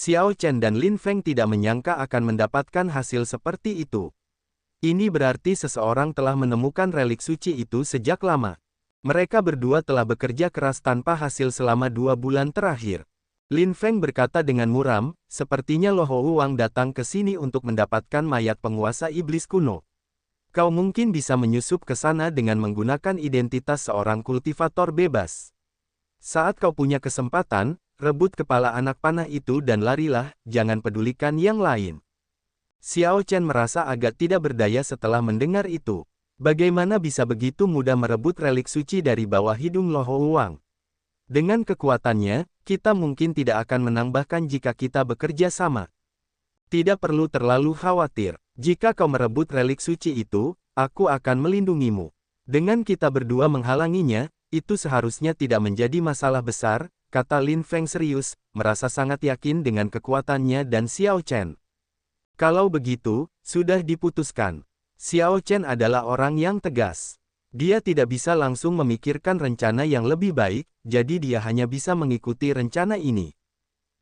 Xiao Chen dan Lin Feng tidak menyangka akan mendapatkan hasil seperti itu. Ini berarti seseorang telah menemukan relik suci itu sejak lama. Mereka berdua telah bekerja keras tanpa hasil selama 2 bulan terakhir. Lin Feng berkata dengan muram, sepertinya Lo Houwang datang ke sini untuk mendapatkan mayat penguasa iblis kuno. Kau mungkin bisa menyusup ke sana dengan menggunakan identitas seorang kultivator bebas. Saat kau punya kesempatan, rebut kepala anak panah itu dan larilah, jangan pedulikan yang lain. Xiao Chen merasa agak tidak berdaya setelah mendengar itu. Bagaimana bisa begitu mudah merebut relik suci dari bawah hidung Lo Houwang? Dengan kekuatannya, kita mungkin tidak akan menang bahkan jika kita bekerja sama. Tidak perlu terlalu khawatir. Jika kau merebut relik suci itu, aku akan melindungimu. Dengan kita berdua menghalanginya, itu seharusnya tidak menjadi masalah besar, kata Lin Feng serius, merasa sangat yakin dengan kekuatannya dan Xiao Chen. Kalau begitu, sudah diputuskan. Xiao Chen adalah orang yang tegas. Dia tidak bisa langsung memikirkan rencana yang lebih baik, jadi dia hanya bisa mengikuti rencana ini.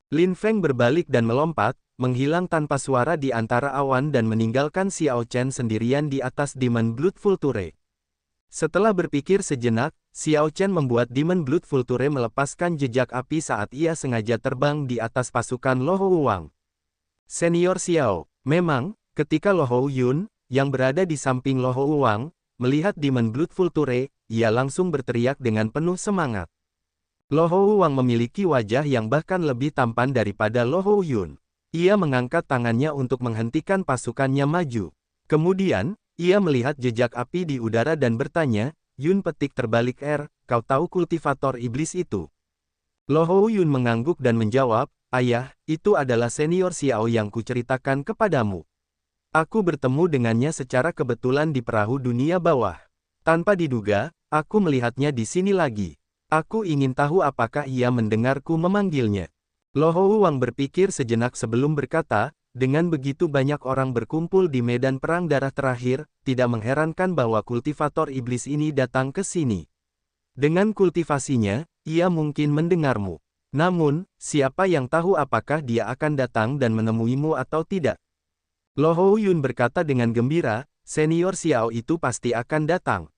Lin Feng berbalik dan melompat, menghilang tanpa suara di antara awan dan meninggalkan Xiao Chen sendirian di atas Demon Blood Vulture. Setelah berpikir sejenak, Xiao Chen membuat Demon Blood Vulture melepaskan jejak api saat ia sengaja terbang di atas pasukan Lo Houwang. Senior Xiao, memang, ketika Lo Houwang, yang berada di samping Lo Houwang, melihat Demon Blood Vulture, ia langsung berteriak dengan penuh semangat. Lo Houwang memiliki wajah yang bahkan lebih tampan daripada Lo Houwang. Ia mengangkat tangannya untuk menghentikan pasukannya maju. Kemudian, ia melihat jejak api di udara dan bertanya, Yun petik terbalik kau tahu kultivator iblis itu? Lo Houwang mengangguk dan menjawab, ayah, itu adalah senior Xiao yang kuceritakan kepadamu. Aku bertemu dengannya secara kebetulan di perahu dunia bawah. Tanpa diduga, aku melihatnya di sini lagi. Aku ingin tahu apakah ia mendengarku memanggilnya. Lo Houwang berpikir sejenak sebelum berkata, dengan begitu banyak orang berkumpul di medan perang darah terakhir, tidak mengherankan bahwa kultivator iblis ini datang ke sini. Dengan kultivasinya, ia mungkin mendengarmu. Namun, siapa yang tahu apakah dia akan datang dan menemuimu atau tidak? Lo Houwang berkata dengan gembira, senior Xiao itu pasti akan datang.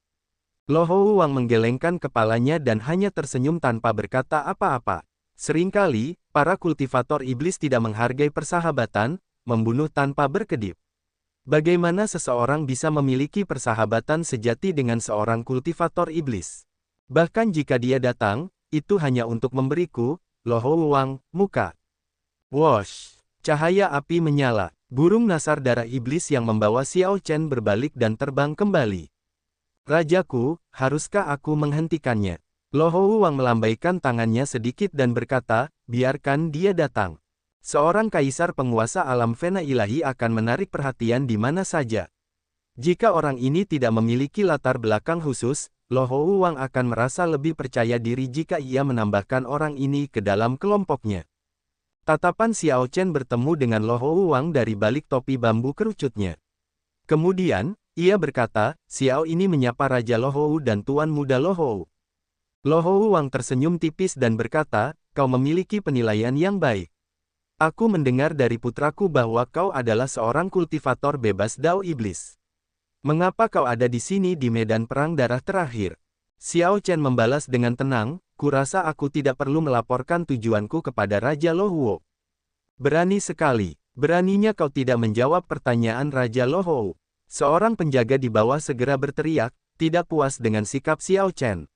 Lo Houwang menggelengkan kepalanya dan hanya tersenyum tanpa berkata apa-apa. Seringkali, para kultivator iblis tidak menghargai persahabatan, membunuh tanpa berkedip. Bagaimana seseorang bisa memiliki persahabatan sejati dengan seorang kultivator iblis? Bahkan jika dia datang, itu hanya untuk memberiku, Lo Houwang, muka. Wosh! Cahaya api menyala. Burung nasar darah iblis yang membawa Xiao Chen berbalik dan terbang kembali. Rajaku, haruskah aku menghentikannya? Lo Houwang melambaikan tangannya sedikit dan berkata, biarkan dia datang. Seorang kaisar penguasa alam fena ilahi akan menarik perhatian di mana saja. Jika orang ini tidak memiliki latar belakang khusus, Lo Houwang akan merasa lebih percaya diri jika ia menambahkan orang ini ke dalam kelompoknya. Tatapan Xiao Chen bertemu dengan Lo Houwang dari balik topi bambu kerucutnya. Kemudian, ia berkata, Xiao ini menyapa Raja Lo Hou dan Tuan Muda Lo Hou. Lo Houwang tersenyum tipis dan berkata, kau memiliki penilaian yang baik. Aku mendengar dari putraku bahwa kau adalah seorang kultivator bebas Dao Iblis. Mengapa kau ada di sini di medan perang darah terakhir? Xiao Chen membalas dengan tenang, kurasa aku tidak perlu melaporkan tujuanku kepada Raja Lo Hou. Berani sekali, beraninya kau tidak menjawab pertanyaan Raja Lo Hou. Seorang penjaga di bawah segera berteriak, tidak puas dengan sikap Xiao Chen.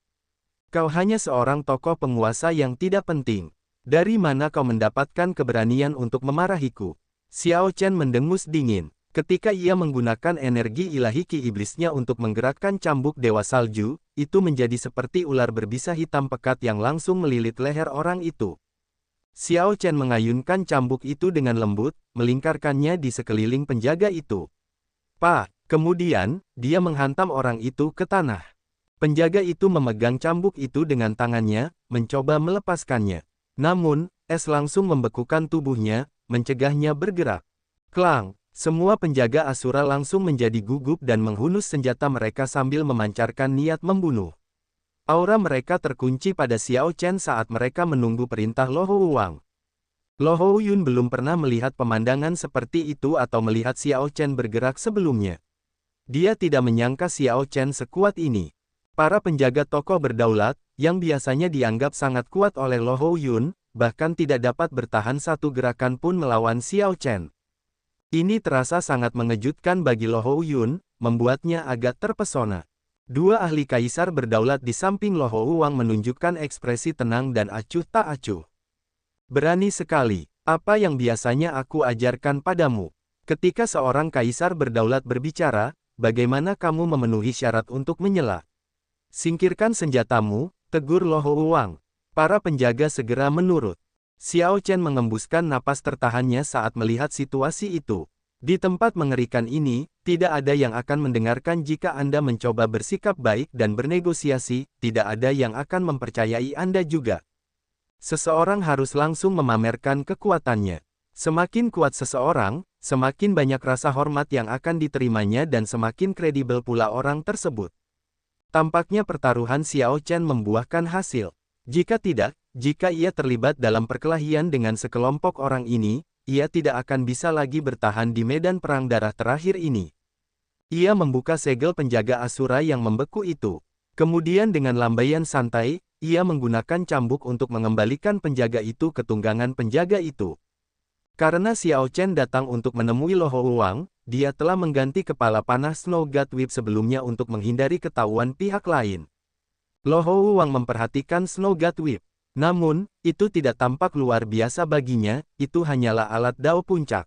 Kau hanya seorang tokoh penguasa yang tidak penting. Dari mana kau mendapatkan keberanian untuk memarahiku? Xiao Chen mendengus dingin. Ketika ia menggunakan energi ilahi ki iblisnya untuk menggerakkan cambuk Dewa Salju, itu menjadi seperti ular berbisa hitam pekat yang langsung melilit leher orang itu. Xiao Chen mengayunkan cambuk itu dengan lembut, melingkarkannya di sekeliling penjaga itu. Kemudian, dia menghantam orang itu ke tanah. Penjaga itu memegang cambuk itu dengan tangannya, mencoba melepaskannya. Namun, es langsung membekukan tubuhnya, mencegahnya bergerak. Klang! Semua penjaga Asura langsung menjadi gugup dan menghunus senjata mereka sambil memancarkan niat membunuh. Aura mereka terkunci pada Xiao Chen saat mereka menunggu perintah Lo Houwang. Lo Hou Yun belum pernah melihat pemandangan seperti itu atau melihat Xiao Chen bergerak sebelumnya. Dia tidak menyangka Xiao Chen sekuat ini. Para penjaga toko berdaulat, yang biasanya dianggap sangat kuat oleh Lo Hou Yun, bahkan tidak dapat bertahan satu gerakan pun melawan Xiao Chen. Ini terasa sangat mengejutkan bagi Lo Hou Yun, membuatnya agak terpesona. Dua ahli kaisar berdaulat di samping Lo Hou Wang menunjukkan ekspresi tenang dan acuh tak acuh. Berani sekali, apa yang biasanya aku ajarkan padamu. Ketika seorang kaisar berdaulat berbicara, bagaimana kamu memenuhi syarat untuk menyela? Singkirkan senjatamu, tegur Lo Hou Wang. Para penjaga segera menurut. Xiao Chen mengembuskan napas tertahannya saat melihat situasi itu. Di tempat mengerikan ini, tidak ada yang akan mendengarkan jika Anda mencoba bersikap baik dan bernegosiasi, tidak ada yang akan mempercayai Anda juga. Seseorang harus langsung memamerkan kekuatannya. Semakin kuat seseorang, semakin banyak rasa hormat yang akan diterimanya dan semakin kredibel pula orang tersebut. Tampaknya pertaruhan Xiao Chen membuahkan hasil. Jika tidak, jika ia terlibat dalam perkelahian dengan sekelompok orang ini, ia tidak akan bisa lagi bertahan di medan perang darah terakhir ini. Ia membuka segel penjaga Asura yang membeku itu. Kemudian dengan lambaian santai, ia menggunakan cambuk untuk mengembalikan penjaga itu ke tunggangan penjaga itu. Karena Xiao Chen datang untuk menemui Lo Hou Wang, dia telah mengganti kepala panah Snow God Whip sebelumnya untuk menghindari ketahuan pihak lain. Lo Hou Wang memperhatikan Snow God Whip. Namun, itu tidak tampak luar biasa baginya, itu hanyalah alat dao puncak.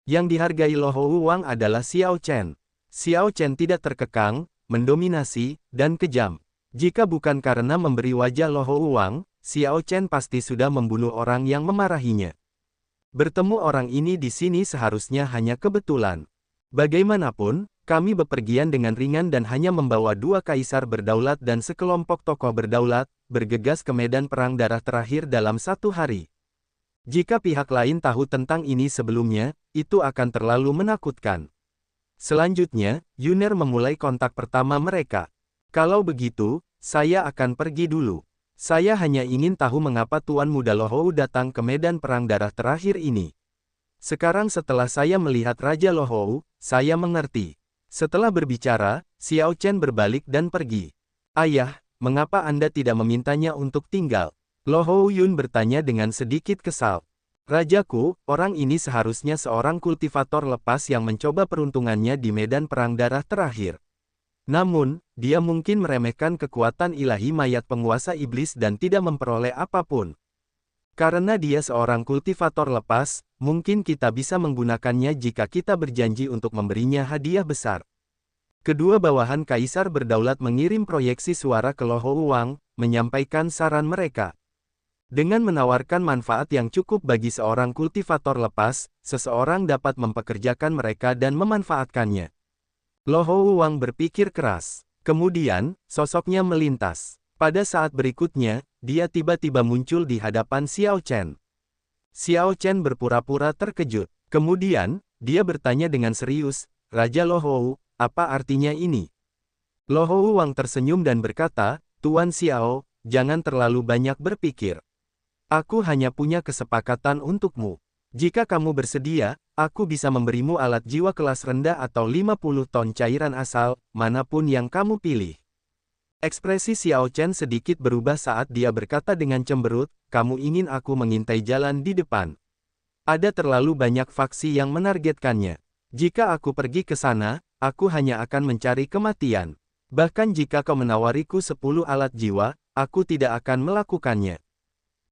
Yang dihargai Lo Hou Wang adalah Xiao Chen. Xiao Chen tidak terkekang, mendominasi, dan kejam. Jika bukan karena memberi wajah Lo Hou Wang, Xiao Chen pasti sudah membunuh orang yang memarahinya. Bertemu orang ini di sini seharusnya hanya kebetulan. Bagaimanapun, kami bepergian dengan ringan dan hanya membawa dua kaisar berdaulat dan sekelompok tokoh berdaulat, bergegas ke medan perang darah terakhir dalam satu hari. Jika pihak lain tahu tentang ini sebelumnya, itu akan terlalu menakutkan. Selanjutnya, Yuner memulai kontak pertama mereka. Kalau begitu, saya akan pergi dulu. Saya hanya ingin tahu mengapa Tuan Muda Lo Hou datang ke medan perang darah terakhir ini. Sekarang setelah saya melihat Raja Lo Hou, saya mengerti. Setelah berbicara, Xiao Chen berbalik dan pergi. Ayah, mengapa Anda tidak memintanya untuk tinggal? Lo Hou Yun bertanya dengan sedikit kesal. Rajaku, orang ini seharusnya seorang kultivator lepas yang mencoba peruntungannya di medan perang darah terakhir. Namun, dia mungkin meremehkan kekuatan ilahi mayat penguasa iblis dan tidak memperoleh apapun. Karena dia seorang kultivator lepas, mungkin kita bisa menggunakannya jika kita berjanji untuk memberinya hadiah besar. Kedua bawahan kaisar berdaulat mengirim proyeksi suara ke Lo Hou Wang, menyampaikan saran mereka. Dengan menawarkan manfaat yang cukup bagi seorang kultivator lepas, seseorang dapat mempekerjakan mereka dan memanfaatkannya. Lo Hou Wang berpikir keras. Kemudian, sosoknya melintas. Pada saat berikutnya, dia tiba-tiba muncul di hadapan Xiao Chen. Xiao Chen berpura-pura terkejut. Kemudian, dia bertanya dengan serius, Raja Lo Hou, apa artinya ini? Lo Hou Wang tersenyum dan berkata, Tuan Xiao, jangan terlalu banyak berpikir. Aku hanya punya kesepakatan untukmu. Jika kamu bersedia, aku bisa memberimu alat jiwa kelas rendah atau 50 ton cairan asal, manapun yang kamu pilih. Ekspresi Xiao Chen sedikit berubah saat dia berkata dengan cemberut, kamu ingin aku mengintai jalan di depan. Ada terlalu banyak faksi yang menargetkannya. Jika aku pergi ke sana, aku hanya akan mencari kematian. Bahkan jika kau menawariku 10 alat jiwa, aku tidak akan melakukannya.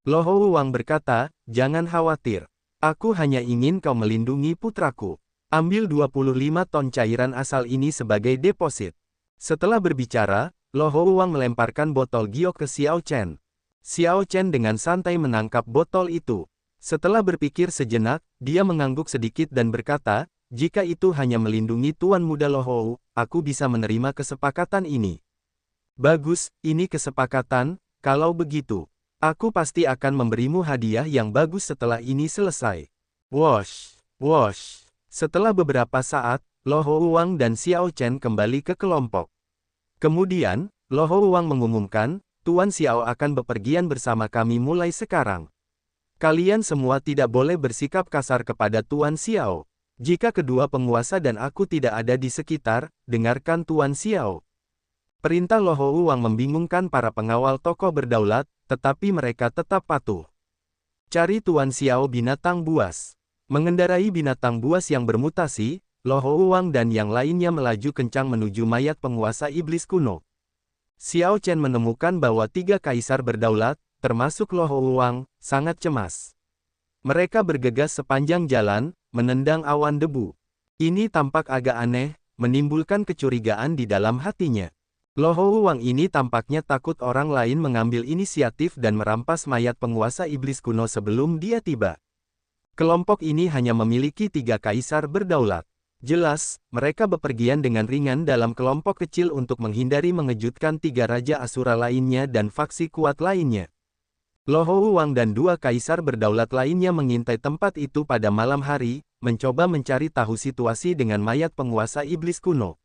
Lo Hou Wang berkata, jangan khawatir. Aku hanya ingin kau melindungi putraku. Ambil 25 ton cairan asal ini sebagai deposit. Setelah berbicara, Lo Hou Wang melemparkan botol giok ke Xiao Chen. Xiao Chen dengan santai menangkap botol itu. Setelah berpikir sejenak, dia mengangguk sedikit dan berkata, jika itu hanya melindungi Tuan Muda Lo Hou, aku bisa menerima kesepakatan ini. Bagus, ini kesepakatan, kalau begitu. Aku pasti akan memberimu hadiah yang bagus setelah ini selesai. Wosh, wosh. Setelah beberapa saat, Lo Hou Wang dan Xiao Chen kembali ke kelompok. Kemudian, Lo Hou Wang mengumumkan, Tuan Xiao akan bepergian bersama kami mulai sekarang. Kalian semua tidak boleh bersikap kasar kepada Tuan Xiao. Jika kedua penguasa dan aku tidak ada di sekitar, dengarkan Tuan Xiao. Perintah Lo Hou Wang membingungkan para pengawal tokoh berdaulat, tetapi mereka tetap patuh. Cari Tuan Xiao binatang buas. Mengendarai binatang buas yang bermutasi, Lo Hou Wang dan yang lainnya melaju kencang menuju mayat penguasa iblis kuno. Xiao Chen menemukan bahwa 3 kaisar berdaulat, termasuk Lo Hou Wang, sangat cemas. Mereka bergegas sepanjang jalan, menendang awan debu. Ini tampak agak aneh, menimbulkan kecurigaan di dalam hatinya. Lo Hou Wang ini tampaknya takut orang lain mengambil inisiatif dan merampas mayat penguasa iblis kuno sebelum dia tiba. Kelompok ini hanya memiliki 3 kaisar berdaulat. Jelas, mereka bepergian dengan ringan dalam kelompok kecil untuk menghindari mengejutkan 3 raja Asura lainnya dan faksi kuat lainnya. Lo Hou Wang dan 2 kaisar berdaulat lainnya mengintai tempat itu pada malam hari, mencoba mencari tahu situasi dengan mayat penguasa iblis kuno.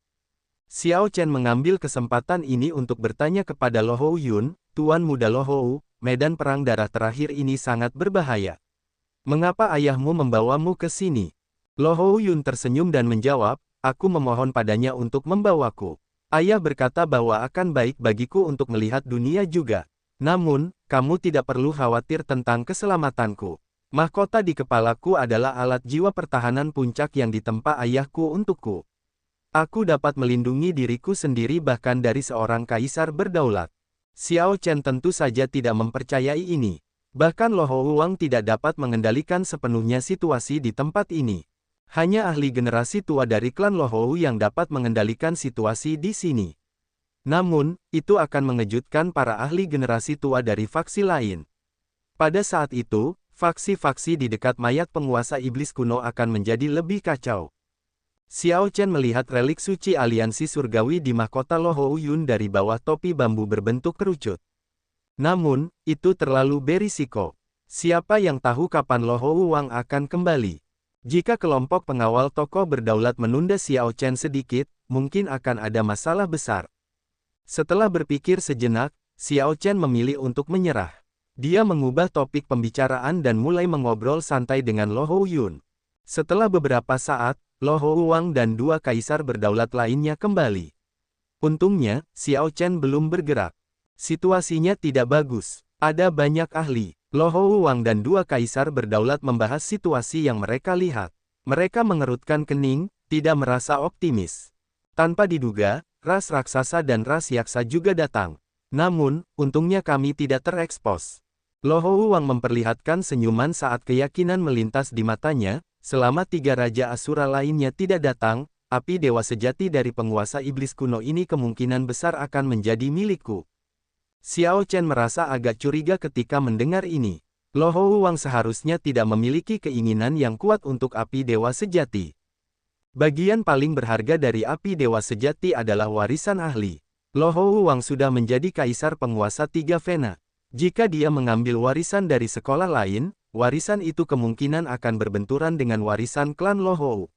Xiao Chen mengambil kesempatan ini untuk bertanya kepada Lo Hou Yun, Tuan Muda Lo Hou, medan perang darah terakhir ini sangat berbahaya. Mengapa ayahmu membawamu ke sini? Lo Hou Yun tersenyum dan menjawab, aku memohon padanya untuk membawaku. Ayah berkata bahwa akan baik bagiku untuk melihat dunia juga. Namun, kamu tidak perlu khawatir tentang keselamatanku. Mahkota di kepalaku adalah alat jiwa pertahanan puncak yang ditempa ayahku untukku. Aku dapat melindungi diriku sendiri bahkan dari seorang kaisar berdaulat. Xiao Chen tentu saja tidak mempercayai ini. Bahkan Lo Hou Wang tidak dapat mengendalikan sepenuhnya situasi di tempat ini. Hanya ahli generasi tua dari klan Lo Hou yang dapat mengendalikan situasi di sini. Namun, itu akan mengejutkan para ahli generasi tua dari faksi lain. Pada saat itu, faksi-faksi di dekat mayat penguasa iblis kuno akan menjadi lebih kacau. Xiao Chen melihat relik suci aliansi surgawi di mahkota Lo Hou Yun dari bawah topi bambu berbentuk kerucut. Namun, itu terlalu berisiko. Siapa yang tahu kapan Lo Hou Wang akan kembali? Jika kelompok pengawal tokoh berdaulat menunda Xiao Chen sedikit, mungkin akan ada masalah besar. Setelah berpikir sejenak, Xiao Chen memilih untuk menyerah. Dia mengubah topik pembicaraan dan mulai mengobrol santai dengan Lo Hou Yun. Setelah beberapa saat, Lo Hou Wang dan 2 kaisar berdaulat lainnya kembali. Untungnya, Xiao Chen belum bergerak. Situasinya tidak bagus. Ada banyak ahli. Lo Hou Wang dan 2 kaisar berdaulat membahas situasi yang mereka lihat. Mereka mengerutkan kening, tidak merasa optimis. Tanpa diduga, ras raksasa dan ras yaksa juga datang. Namun, untungnya kami tidak terekspos. Lo Hou Wang memperlihatkan senyuman saat keyakinan melintas di matanya, selama 3 raja Asura lainnya tidak datang, api dewa sejati dari penguasa iblis kuno ini kemungkinan besar akan menjadi milikku. Xiao Chen merasa agak curiga ketika mendengar ini. Lo Hou Wang seharusnya tidak memiliki keinginan yang kuat untuk api dewa sejati. Bagian paling berharga dari api dewa sejati adalah warisan ahli. Lo Hou Wang sudah menjadi kaisar penguasa 3 Vena. Jika dia mengambil warisan dari sekolah lain, warisan itu kemungkinan akan berbenturan dengan warisan klan Lo Hou.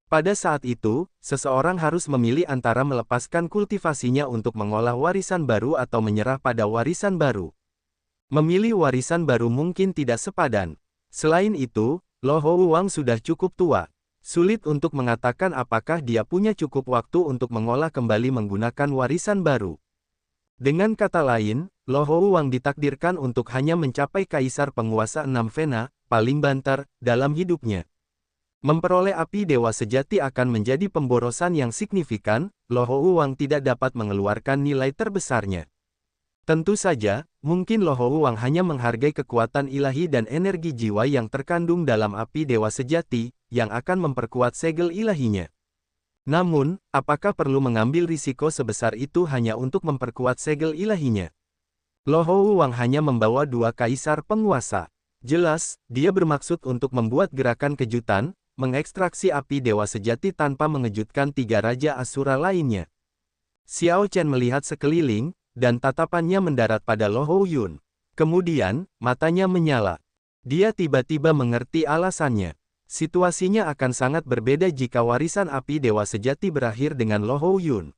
Pada saat itu, seseorang harus memilih antara melepaskan kultivasinya untuk mengolah warisan baru atau menyerah pada warisan baru. Memilih warisan baru mungkin tidak sepadan. Selain itu, Lo Hou Wang sudah cukup tua. Sulit untuk mengatakan apakah dia punya cukup waktu untuk mengolah kembali menggunakan warisan baru. Dengan kata lain, Lo Hou Wang ditakdirkan untuk hanya mencapai kaisar penguasa 6 Vena, paling banter, dalam hidupnya. Memperoleh api dewa sejati akan menjadi pemborosan yang signifikan, Lo Hou Wang tidak dapat mengeluarkan nilai terbesarnya. Tentu saja, mungkin Lo Hou Wang hanya menghargai kekuatan ilahi dan energi jiwa yang terkandung dalam api dewa sejati, yang akan memperkuat segel ilahinya. Namun, apakah perlu mengambil risiko sebesar itu hanya untuk memperkuat segel ilahinya? Lo Hou Wang hanya membawa 2 kaisar penguasa. Jelas, dia bermaksud untuk membuat gerakan kejutan, mengekstraksi api dewa sejati tanpa mengejutkan 3 raja Asura lainnya. Xiao Chen melihat sekeliling, dan tatapannya mendarat pada Lo Hou Yun. Kemudian, matanya menyala. Dia tiba-tiba mengerti alasannya. Situasinya akan sangat berbeda jika warisan api dewa sejati berakhir dengan Lo Hou Yun.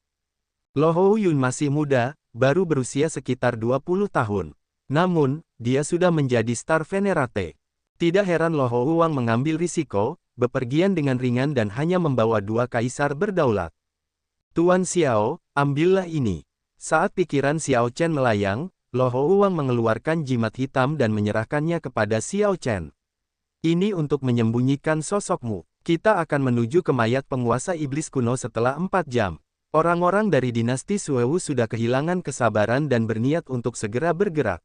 Lo Hou Yun masih muda, baru berusia sekitar 20 tahun. Namun, dia sudah menjadi star Venerate. Tidak heran Lo Houwang mengambil risiko, bepergian dengan ringan dan hanya membawa 2 kaisar berdaulat. Tuan Xiao, ambillah ini. Saat pikiran Xiao Chen melayang, Lo Houwang mengeluarkan jimat hitam dan menyerahkannya kepada Xiao Chen. Ini untuk menyembunyikan sosokmu. Kita akan menuju ke mayat penguasa iblis kuno setelah 4 jam. Orang-orang dari dinasti Suewu sudah kehilangan kesabaran dan berniat untuk segera bergerak.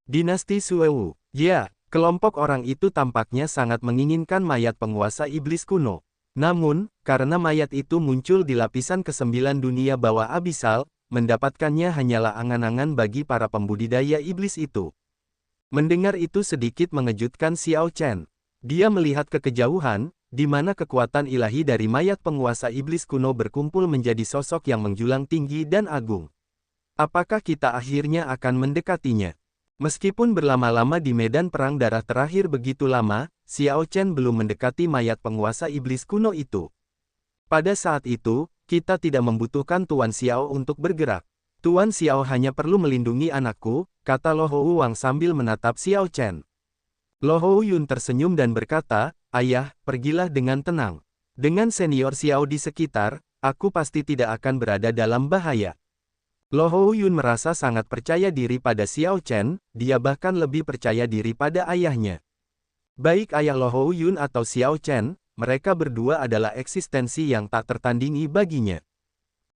Dinasti Suewu. Ya, kelompok orang itu tampaknya sangat menginginkan mayat penguasa iblis kuno. Namun, karena mayat itu muncul di lapisan ke-9 dunia bawah abisal, mendapatkannya hanyalah angan-angan bagi para pembudidaya iblis itu. Mendengar itu sedikit mengejutkan Xiao Chen. Dia melihat ke kejauhan, di mana kekuatan ilahi dari mayat penguasa iblis kuno berkumpul menjadi sosok yang menjulang tinggi dan agung. Apakah kita akhirnya akan mendekatinya? Meskipun berlama-lama di medan perang darah terakhir begitu lama, Xiao Chen belum mendekati mayat penguasa iblis kuno itu. Pada saat itu, kita tidak membutuhkan Tuan Xiao untuk bergerak. Tuan Xiao hanya perlu melindungi anakku, kata Lo Houwang sambil menatap Xiao Chen. Lo Houwang tersenyum dan berkata, ayah, pergilah dengan tenang. Dengan senior Xiao di sekitar, aku pasti tidak akan berada dalam bahaya. Lo Houwang merasa sangat percaya diri pada Xiao Chen, dia bahkan lebih percaya diri pada ayahnya. Baik ayah Lo Houwang atau Xiao Chen, mereka berdua adalah eksistensi yang tak tertandingi baginya.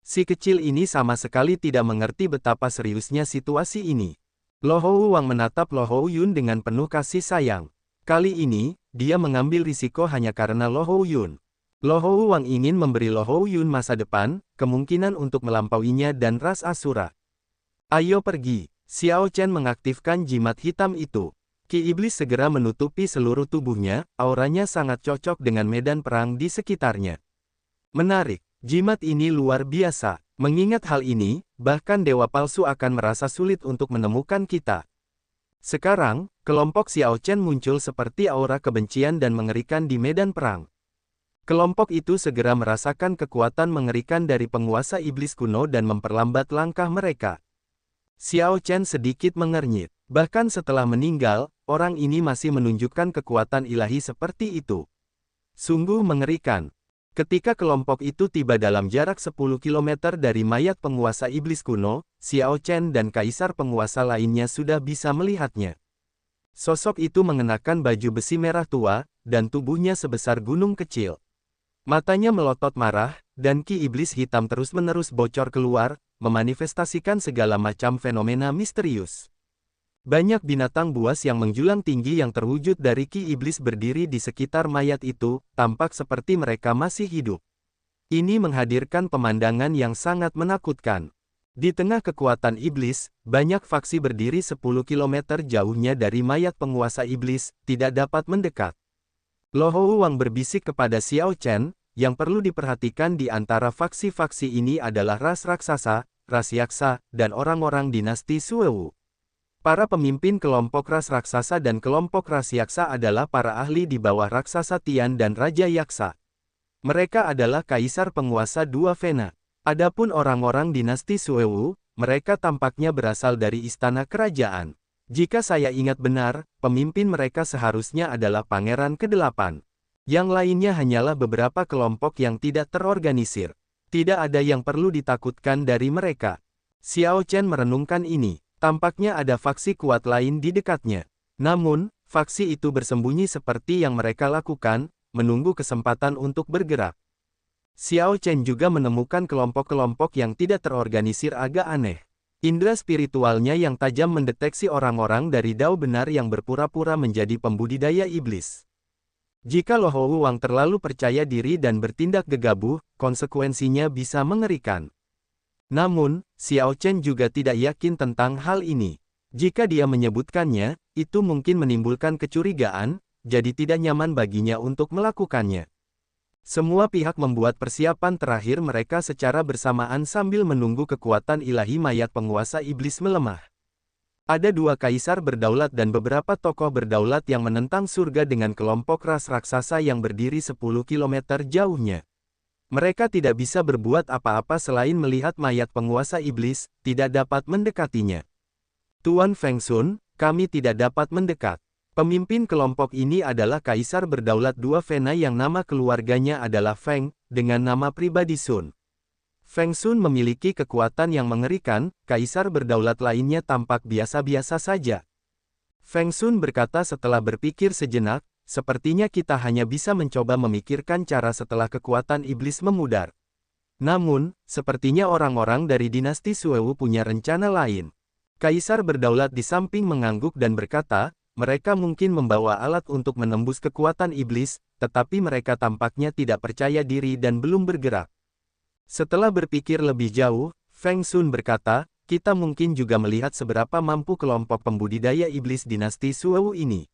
Si kecil ini sama sekali tidak mengerti betapa seriusnya situasi ini. Lo Houwang menatap Lo Houwang dengan penuh kasih sayang. Kali ini, dia mengambil risiko hanya karena Lo Houwang. Lo Houwang ingin memberi Lo Houwang masa depan, kemungkinan untuk melampauinya dan ras Asura. Ayo pergi. Xiao Chen mengaktifkan jimat hitam itu. Ki iblis segera menutupi seluruh tubuhnya, auranya sangat cocok dengan medan perang di sekitarnya. Menarik, jimat ini luar biasa. Mengingat hal ini, bahkan dewa palsu akan merasa sulit untuk menemukan kita. Sekarang, kelompok Xiao Chen muncul seperti aura kebencian dan mengerikan di medan perang. Kelompok itu segera merasakan kekuatan mengerikan dari penguasa iblis kuno dan memperlambat langkah mereka. Xiao Chen sedikit mengernyit. Bahkan setelah meninggal, orang ini masih menunjukkan kekuatan ilahi seperti itu. Sungguh mengerikan. Ketika kelompok itu tiba dalam jarak 10 km dari mayat penguasa iblis kuno, Xiao Chen dan kaisar penguasa lainnya sudah bisa melihatnya. Sosok itu mengenakan baju besi merah tua, dan tubuhnya sebesar gunung kecil. Matanya melotot marah, dan ki iblis hitam terus-menerus bocor keluar, memanifestasikan segala macam fenomena misterius. Banyak binatang buas yang menjulang tinggi yang terwujud dari ki iblis berdiri di sekitar mayat itu, tampak seperti mereka masih hidup. Ini menghadirkan pemandangan yang sangat menakutkan. Di tengah kekuatan iblis, banyak faksi berdiri 10 km jauhnya dari mayat penguasa iblis, tidak dapat mendekat. Lo Houwang berbisik kepada Xiao Chen, yang perlu diperhatikan di antara faksi-faksi ini adalah ras raksasa, ras yaksa, dan orang-orang dinasti Suewu. Para pemimpin kelompok ras raksasa dan kelompok ras yaksa adalah para ahli di bawah raksasa Tian dan Raja Yaksa. Mereka adalah kaisar penguasa dua Vena. Adapun orang-orang dinasti Suewu, mereka tampaknya berasal dari istana kerajaan. Jika saya ingat benar, pemimpin mereka seharusnya adalah Pangeran ke-8. Yang lainnya hanyalah beberapa kelompok yang tidak terorganisir. Tidak ada yang perlu ditakutkan dari mereka. Xiao Chen merenungkan ini. Tampaknya ada faksi kuat lain di dekatnya. Namun, faksi itu bersembunyi seperti yang mereka lakukan, menunggu kesempatan untuk bergerak. Xiao Chen juga menemukan kelompok-kelompok yang tidak terorganisir agak aneh. Indra spiritualnya yang tajam mendeteksi orang-orang dari Dao benar yang berpura-pura menjadi pembudidaya iblis. Jika Lo Houwang terlalu percaya diri dan bertindak gegabah, konsekuensinya bisa mengerikan. Namun, Xiao Chen juga tidak yakin tentang hal ini. Jika dia menyebutkannya, itu mungkin menimbulkan kecurigaan, jadi tidak nyaman baginya untuk melakukannya. Semua pihak membuat persiapan terakhir mereka secara bersamaan sambil menunggu kekuatan ilahi mayat penguasa iblis melemah. Ada dua kaisar berdaulat dan beberapa tokoh berdaulat yang menentang surga dengan kelompok ras raksasa yang berdiri 10 km jauhnya. Mereka tidak bisa berbuat apa-apa selain melihat mayat penguasa iblis, tidak dapat mendekatinya. Tuan Feng Sun, kami tidak dapat mendekat. Pemimpin kelompok ini adalah Kaisar Berdaulat Dua Vena yang nama keluarganya adalah Feng, dengan nama pribadi Sun. Feng Sun memiliki kekuatan yang mengerikan, Kaisar Berdaulat lainnya tampak biasa-biasa saja. Feng Sun berkata setelah berpikir sejenak, sepertinya kita hanya bisa mencoba memikirkan cara setelah kekuatan iblis memudar. Namun, sepertinya orang-orang dari dinasti Suewu punya rencana lain. Kaisar Berdaulat di samping mengangguk dan berkata, mereka mungkin membawa alat untuk menembus kekuatan iblis, tetapi mereka tampaknya tidak percaya diri dan belum bergerak. Setelah berpikir lebih jauh, Feng Sun berkata, kita mungkin juga melihat seberapa mampu kelompok pembudidaya iblis dinasti Suewu ini.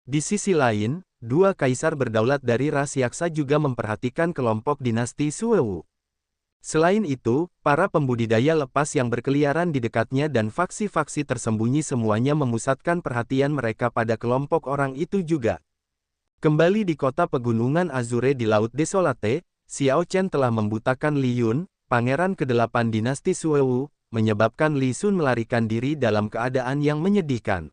Di sisi lain, dua kaisar berdaulat dari ras Yaksa juga memperhatikan kelompok dinasti Suewu. Selain itu, para pembudidaya lepas yang berkeliaran di dekatnya dan faksi-faksi tersembunyi semuanya memusatkan perhatian mereka pada kelompok orang itu juga. Kembali di kota pegunungan Azure di Laut Desolate, Xiao Chen telah membutakan Li Yun, pangeran ke-8 dinasti Suewu, menyebabkan Li Sun melarikan diri dalam keadaan yang menyedihkan.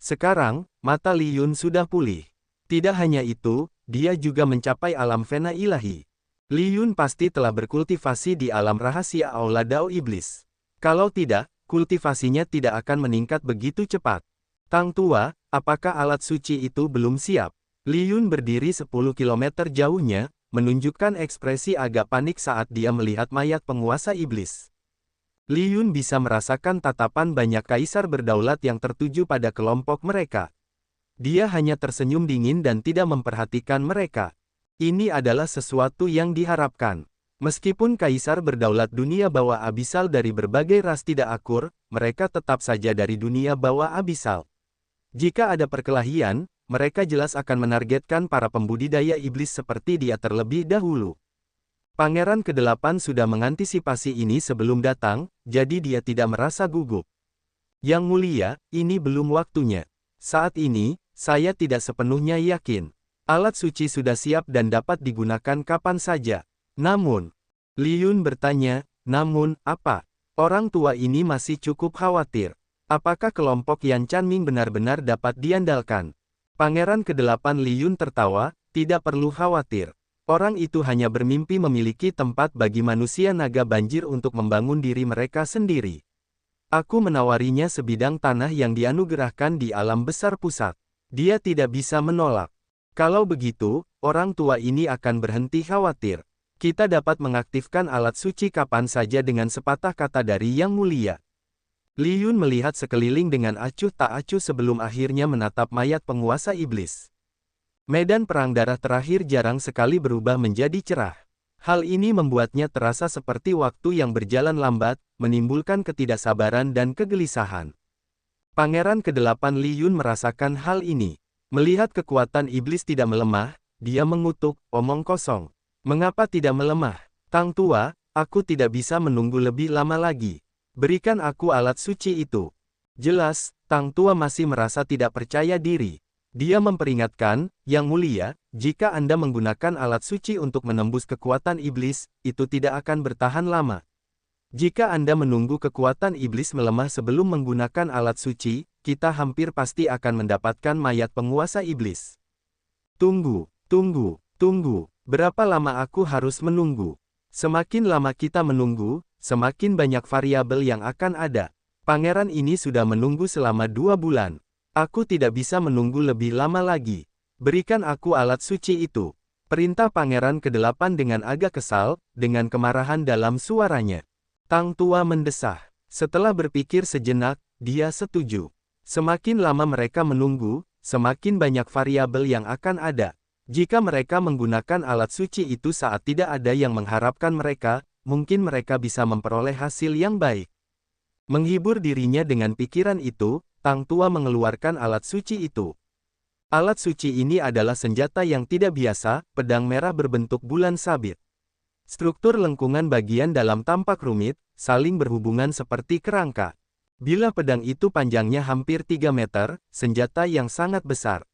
Sekarang, mata Li Yun sudah pulih. Tidak hanya itu, dia juga mencapai alam Vena ilahi. Li Yun pasti telah berkultivasi di alam rahasia Aula Dao Iblis. Kalau tidak, kultivasinya tidak akan meningkat begitu cepat. Tang Tua, apakah alat suci itu belum siap? Li Yun berdiri 10 km jauhnya, menunjukkan ekspresi agak panik saat dia melihat mayat penguasa iblis. Li Yun bisa merasakan tatapan banyak kaisar berdaulat yang tertuju pada kelompok mereka. Dia hanya tersenyum dingin dan tidak memperhatikan mereka. Ini adalah sesuatu yang diharapkan. Meskipun kaisar berdaulat dunia bawah abisal dari berbagai ras tidak akur, mereka tetap saja dari dunia bawah abisal. Jika ada perkelahian, mereka jelas akan menargetkan para pembudidaya iblis seperti dia terlebih dahulu. Pangeran ke-8 sudah mengantisipasi ini sebelum datang, jadi dia tidak merasa gugup. Yang mulia, ini belum waktunya. Saat ini, saya tidak sepenuhnya yakin. Alat suci sudah siap dan dapat digunakan kapan saja. Namun, Li Yun bertanya, namun, apa? Orang tua ini masih cukup khawatir. Apakah kelompok Yan Chanming benar-benar dapat diandalkan? Pangeran ke-8 Li Yun tertawa, tidak perlu khawatir. Orang itu hanya bermimpi memiliki tempat bagi manusia naga banjir untuk membangun diri mereka sendiri. Aku menawarinya sebidang tanah yang dianugerahkan di alam besar pusat. Dia tidak bisa menolak. Kalau begitu, orang tua ini akan berhenti khawatir. Kita dapat mengaktifkan alat suci kapan saja dengan sepatah kata dari Yang Mulia. Li Yun melihat sekeliling dengan acuh tak acuh sebelum akhirnya menatap mayat penguasa iblis. Medan perang darah terakhir jarang sekali berubah menjadi cerah. Hal ini membuatnya terasa seperti waktu yang berjalan lambat, menimbulkan ketidaksabaran dan kegelisahan. Pangeran ke-8 Li Yun merasakan hal ini. Melihat kekuatan iblis tidak melemah, dia mengutuk, omong kosong. Mengapa tidak melemah? Tang Tua, aku tidak bisa menunggu lebih lama lagi. Berikan aku alat suci itu. Jelas, Tang Tua masih merasa tidak percaya diri. Dia memperingatkan, Yang Mulia, jika Anda menggunakan alat suci untuk menembus kekuatan iblis, itu tidak akan bertahan lama. Jika Anda menunggu kekuatan iblis melemah sebelum menggunakan alat suci, kita hampir pasti akan mendapatkan mayat penguasa iblis. Tunggu, tunggu, tunggu. Berapa lama aku harus menunggu? Semakin lama kita menunggu, semakin banyak variabel yang akan ada. Pangeran ini sudah menunggu selama 2 bulan. Aku tidak bisa menunggu lebih lama lagi. Berikan aku alat suci itu. Perintah Pangeran ke-8 dengan agak kesal, dengan kemarahan dalam suaranya. Tang Tua mendesah. Setelah berpikir sejenak, dia setuju. Semakin lama mereka menunggu, semakin banyak variabel yang akan ada. Jika mereka menggunakan alat suci itu saat tidak ada yang mengharapkan mereka, mungkin mereka bisa memperoleh hasil yang baik. Menghibur dirinya dengan pikiran itu, Tang Tua mengeluarkan alat suci itu. Alat suci ini adalah senjata yang tidak biasa, pedang merah berbentuk bulan sabit. Struktur lengkungan bagian dalam tampak rumit, saling berhubungan seperti kerangka. Bila pedang itu panjangnya hampir 3 meter, senjata yang sangat besar.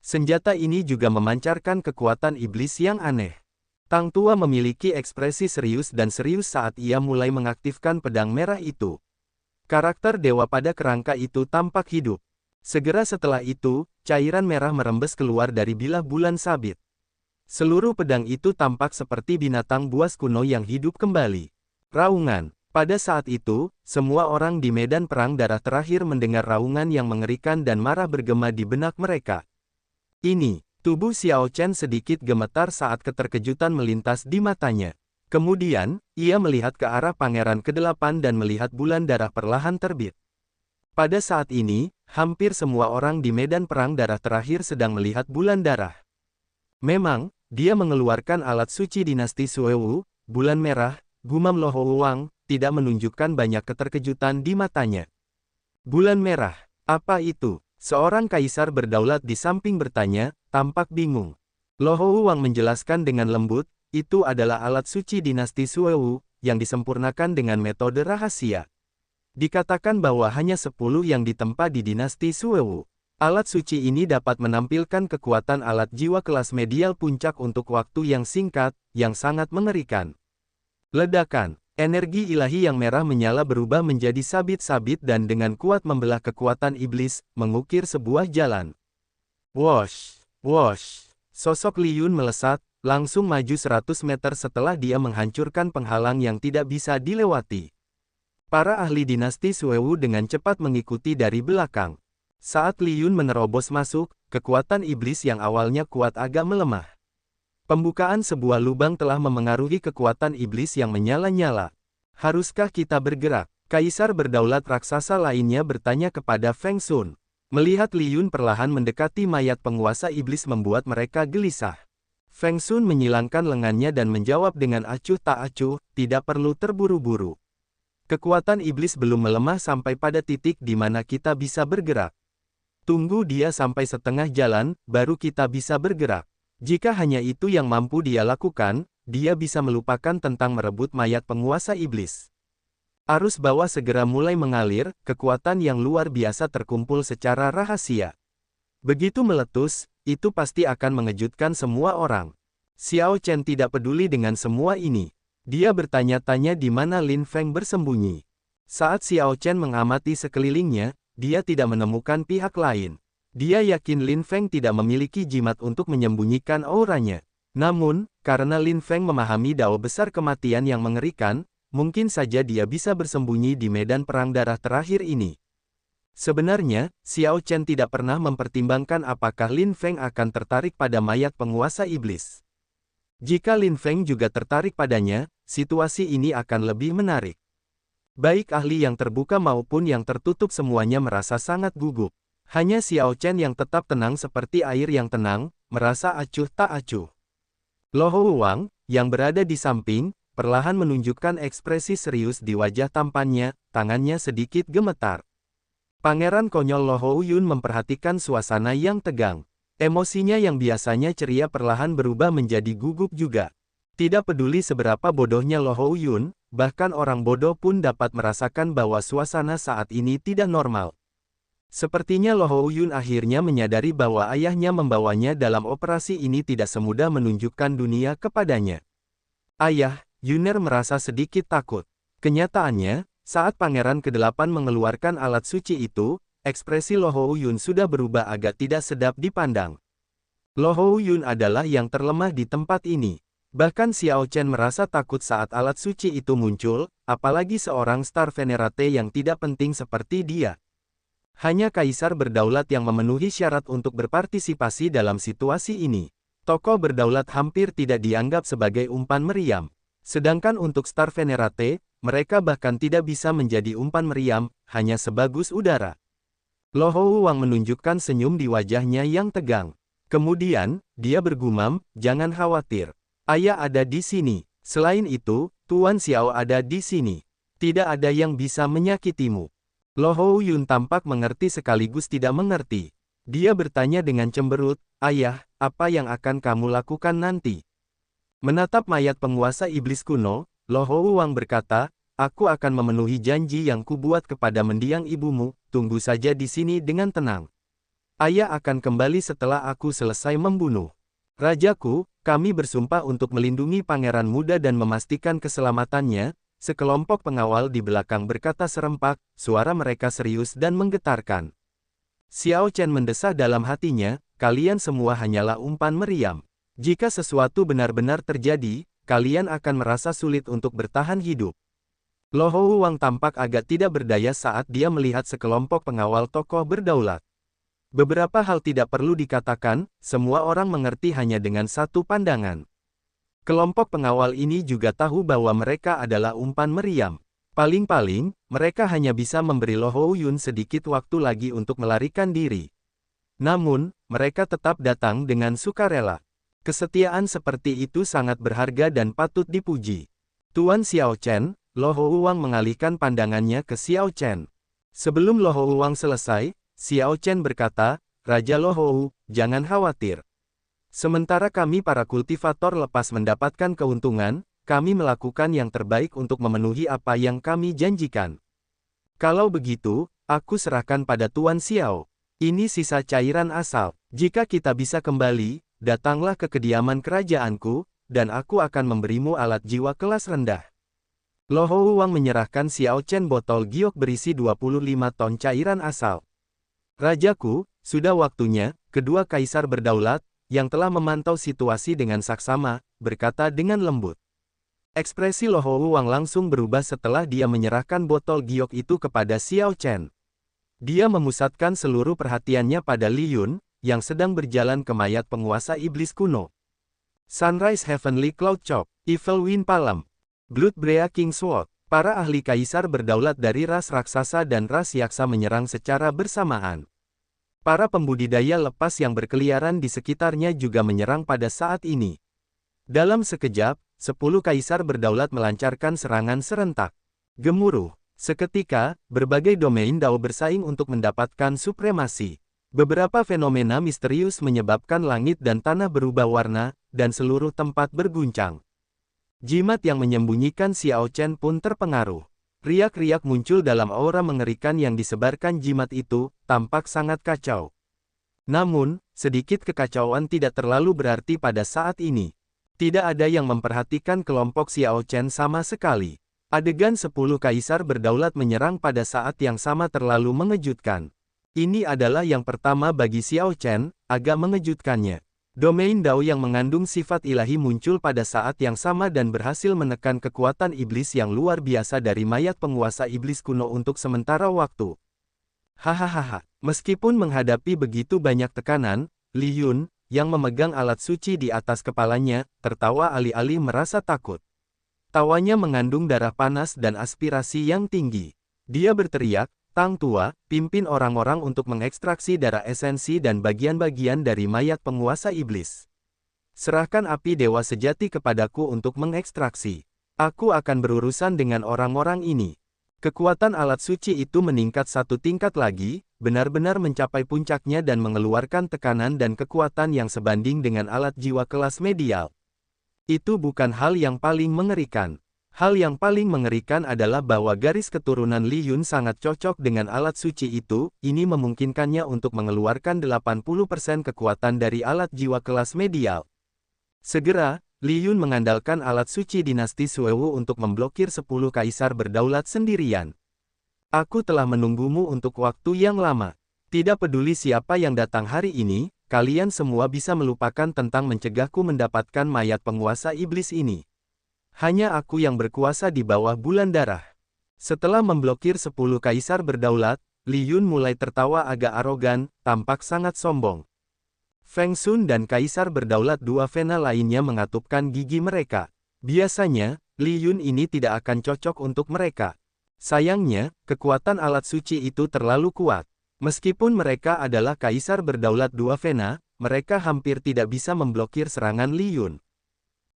Senjata ini juga memancarkan kekuatan iblis yang aneh. Tang Tua memiliki ekspresi serius dan serius saat ia mulai mengaktifkan pedang merah itu. Karakter dewa pada kerangka itu tampak hidup. Segera setelah itu, cairan merah merembes keluar dari bilah bulan sabit. Seluruh pedang itu tampak seperti binatang buas kuno yang hidup kembali. Raungan. Pada saat itu, semua orang di medan perang darah terakhir mendengar raungan yang mengerikan dan marah bergema di benak mereka. Ini, tubuh Xiao Chen sedikit gemetar saat keterkejutan melintas di matanya. Kemudian, ia melihat ke arah Pangeran ke-8 dan melihat bulan darah perlahan terbit. Pada saat ini, hampir semua orang di medan perang darah terakhir sedang melihat bulan darah. Memang, dia mengeluarkan alat suci dinasti Suewu, bulan merah, gumam Lo Houwang, tidak menunjukkan banyak keterkejutan di matanya. Bulan merah, apa itu? Seorang kaisar berdaulat di samping bertanya, tampak bingung. Lo Houwang menjelaskan dengan lembut, itu adalah alat suci dinasti Suewu, yang disempurnakan dengan metode rahasia. Dikatakan bahwa hanya 10 yang ditempa di dinasti Suewu. Alat suci ini dapat menampilkan kekuatan alat jiwa kelas medial puncak untuk waktu yang singkat, yang sangat mengerikan. Ledakan. Energi ilahi yang merah menyala berubah menjadi sabit-sabit dan dengan kuat membelah kekuatan iblis, mengukir sebuah jalan. Wosh! Wosh! Sosok Li Yun melesat, langsung maju 100 meter setelah dia menghancurkan penghalang yang tidak bisa dilewati. Para ahli dinasti Suewu dengan cepat mengikuti dari belakang. Saat Li Yun menerobos masuk, kekuatan iblis yang awalnya kuat agak melemah. Pembukaan sebuah lubang telah memengaruhi kekuatan iblis yang menyala-nyala. Haruskah kita bergerak? Kaisar berdaulat raksasa lainnya bertanya kepada Feng Sun. Melihat Li Yun perlahan mendekati mayat penguasa iblis membuat mereka gelisah. Feng Sun menyilangkan lengannya dan menjawab dengan acuh tak acuh, tidak perlu terburu-buru. Kekuatan iblis belum melemah sampai pada titik di mana kita bisa bergerak. Tunggu dia sampai setengah jalan, baru kita bisa bergerak. Jika hanya itu yang mampu dia lakukan, dia bisa melupakan tentang merebut mayat penguasa iblis. Arus bawah segera mulai mengalir, kekuatan yang luar biasa terkumpul secara rahasia. Begitu meletus, itu pasti akan mengejutkan semua orang. Xiao Chen tidak peduli dengan semua ini. Dia bertanya-tanya di mana Lin Feng bersembunyi. Saat Xiao Chen mengamati sekelilingnya, dia tidak menemukan pihak lain. Dia yakin Lin Feng tidak memiliki jimat untuk menyembunyikan auranya. Namun, karena Lin Feng memahami dao besar kematian yang mengerikan, mungkin saja dia bisa bersembunyi di medan perang darah terakhir ini. Sebenarnya, Xiao Chen tidak pernah mempertimbangkan apakah Lin Feng akan tertarik pada mayat penguasa iblis. Jika Lin Feng juga tertarik padanya, situasi ini akan lebih menarik. Baik ahli yang terbuka maupun yang tertutup semuanya merasa sangat gugup. Hanya Xiao Chen yang tetap tenang seperti air yang tenang, merasa acuh tak acuh. Lo Houwang, yang berada di samping, perlahan menunjukkan ekspresi serius di wajah tampannya, tangannya sedikit gemetar. Pangeran konyol Lo Houwang memperhatikan suasana yang tegang. Emosinya yang biasanya ceria perlahan berubah menjadi gugup juga. Tidak peduli seberapa bodohnya Lo Houwang, bahkan orang bodoh pun dapat merasakan bahwa suasana saat ini tidak normal. Sepertinya Lo Houwang akhirnya menyadari bahwa ayahnya membawanya dalam operasi ini tidak semudah menunjukkan dunia kepadanya. Ayah, Yuner merasa sedikit takut. Kenyataannya, saat Pangeran ke-8 mengeluarkan alat suci itu, ekspresi Lo Houwang sudah berubah agak tidak sedap dipandang. Lo Houwang adalah yang terlemah di tempat ini. Bahkan Xiao Chen merasa takut saat alat suci itu muncul, apalagi seorang Star Venerate yang tidak penting seperti dia. Hanya kaisar berdaulat yang memenuhi syarat untuk berpartisipasi dalam situasi ini. Tokoh berdaulat hampir tidak dianggap sebagai umpan meriam. Sedangkan untuk Star Venerate, mereka bahkan tidak bisa menjadi umpan meriam, hanya sebagus udara. Lo Houwang menunjukkan senyum di wajahnya yang tegang. Kemudian, dia bergumam, jangan khawatir. Ayah ada di sini. Selain itu, Tuan Xiao ada di sini. Tidak ada yang bisa menyakitimu. Lo Houwang tampak mengerti sekaligus tidak mengerti. Dia bertanya dengan cemberut, ayah, apa yang akan kamu lakukan nanti? Menatap mayat penguasa iblis kuno, Lo Houwang berkata, aku akan memenuhi janji yang kubuat kepada mendiang ibumu, tunggu saja di sini dengan tenang. Ayah akan kembali setelah aku selesai membunuh. Rajaku, kami bersumpah untuk melindungi pangeran muda dan memastikan keselamatannya, sekelompok pengawal di belakang berkata serempak, suara mereka serius dan menggetarkan. Xiao Chen mendesah dalam hatinya, kalian semua hanyalah umpan meriam. Jika sesuatu benar-benar terjadi, kalian akan merasa sulit untuk bertahan hidup. Lo Houwang tampak agak tidak berdaya saat dia melihat sekelompok pengawal tokoh berdaulat. Beberapa hal tidak perlu dikatakan, semua orang mengerti hanya dengan satu pandangan. Kelompok pengawal ini juga tahu bahwa mereka adalah umpan meriam. Paling-paling, mereka hanya bisa memberi Lo Houyun sedikit waktu lagi untuk melarikan diri. Namun, mereka tetap datang dengan sukarela. Kesetiaan seperti itu sangat berharga dan patut dipuji. Tuan Xiao Chen, Lo Houwang mengalihkan pandangannya ke Xiao Chen. Sebelum Lo Houwang selesai, Xiao Chen berkata, Raja Lo Hou, jangan khawatir. Sementara kami para kultivator lepas mendapatkan keuntungan, kami melakukan yang terbaik untuk memenuhi apa yang kami janjikan. Kalau begitu, aku serahkan pada Tuan Xiao. Ini sisa cairan asal. Jika kita bisa kembali, datanglah ke kediaman kerajaanku, dan aku akan memberimu alat jiwa kelas rendah. Lo Houwang menyerahkan Xiao Chen botol giok berisi 25 ton cairan asal. Rajaku, sudah waktunya, kedua kaisar berdaulat, yang telah memantau situasi dengan saksama, berkata dengan lembut. Ekspresi Lo Houwang langsung berubah setelah dia menyerahkan botol giok itu kepada Xiao Chen. Dia memusatkan seluruh perhatiannya pada Li Yun, yang sedang berjalan ke mayat penguasa iblis kuno. Sunrise Heavenly Cloud Chop, Evil Wind Palm, Blood Breaking Sword, para ahli kaisar berdaulat dari ras raksasa dan ras yaksa menyerang secara bersamaan. Para pembudidaya lepas yang berkeliaran di sekitarnya juga menyerang pada saat ini. Dalam sekejap, 10 kaisar berdaulat melancarkan serangan serentak. Gemuruh. Seketika, berbagai domain Dao bersaing untuk mendapatkan supremasi. Beberapa fenomena misterius menyebabkan langit dan tanah berubah warna, dan seluruh tempat berguncang. Jimat yang menyembunyikan Xiao Chen pun terpengaruh. Riak-riak muncul dalam aura mengerikan yang disebarkan jimat itu, tampak sangat kacau. Namun, sedikit kekacauan tidak terlalu berarti pada saat ini. Tidak ada yang memperhatikan kelompok Xiao Chen sama sekali. Adegan 10 kaisar berdaulat menyerang pada saat yang sama terlalu mengejutkan. Ini adalah yang pertama bagi Xiao Chen, agak mengejutkannya. Domain Dao yang mengandung sifat ilahi muncul pada saat yang sama dan berhasil menekan kekuatan iblis yang luar biasa dari mayat penguasa iblis kuno untuk sementara waktu. Hahaha, meskipun menghadapi begitu banyak tekanan, Li Yun, yang memegang alat suci di atas kepalanya, tertawa alih-alih merasa takut. Tawanya mengandung darah panas dan aspirasi yang tinggi. Dia berteriak, Tang Tua, pimpin orang-orang untuk mengekstraksi darah esensi dan bagian-bagian dari mayat penguasa iblis. Serahkan api dewa sejati kepadaku untuk mengekstraksi. Aku akan berurusan dengan orang-orang ini. Kekuatan alat suci itu meningkat satu tingkat lagi, benar-benar mencapai puncaknya dan mengeluarkan tekanan dan kekuatan yang sebanding dengan alat jiwa kelas medial. Itu bukan hal yang paling mengerikan. Hal yang paling mengerikan adalah bahwa garis keturunan Li Yun sangat cocok dengan alat suci itu, ini memungkinkannya untuk mengeluarkan 80% kekuatan dari alat jiwa kelas medial. Segera, Li Yun mengandalkan alat suci dinasti Suewu untuk memblokir 10 kaisar berdaulat sendirian. Aku telah menunggumu untuk waktu yang lama. Tidak peduli siapa yang datang hari ini, kalian semua bisa melupakan tentang mencegahku mendapatkan mayat penguasa iblis ini. Hanya aku yang berkuasa di bawah bulan darah. Setelah memblokir 10 kaisar berdaulat, Li Yun mulai tertawa agak arogan, tampak sangat sombong. Feng Sun dan kaisar berdaulat dua Vena lainnya mengatupkan gigi mereka. Biasanya, Li Yun ini tidak akan cocok untuk mereka. Sayangnya, kekuatan alat suci itu terlalu kuat. Meskipun mereka adalah kaisar berdaulat dua Vena, mereka hampir tidak bisa memblokir serangan Li Yun.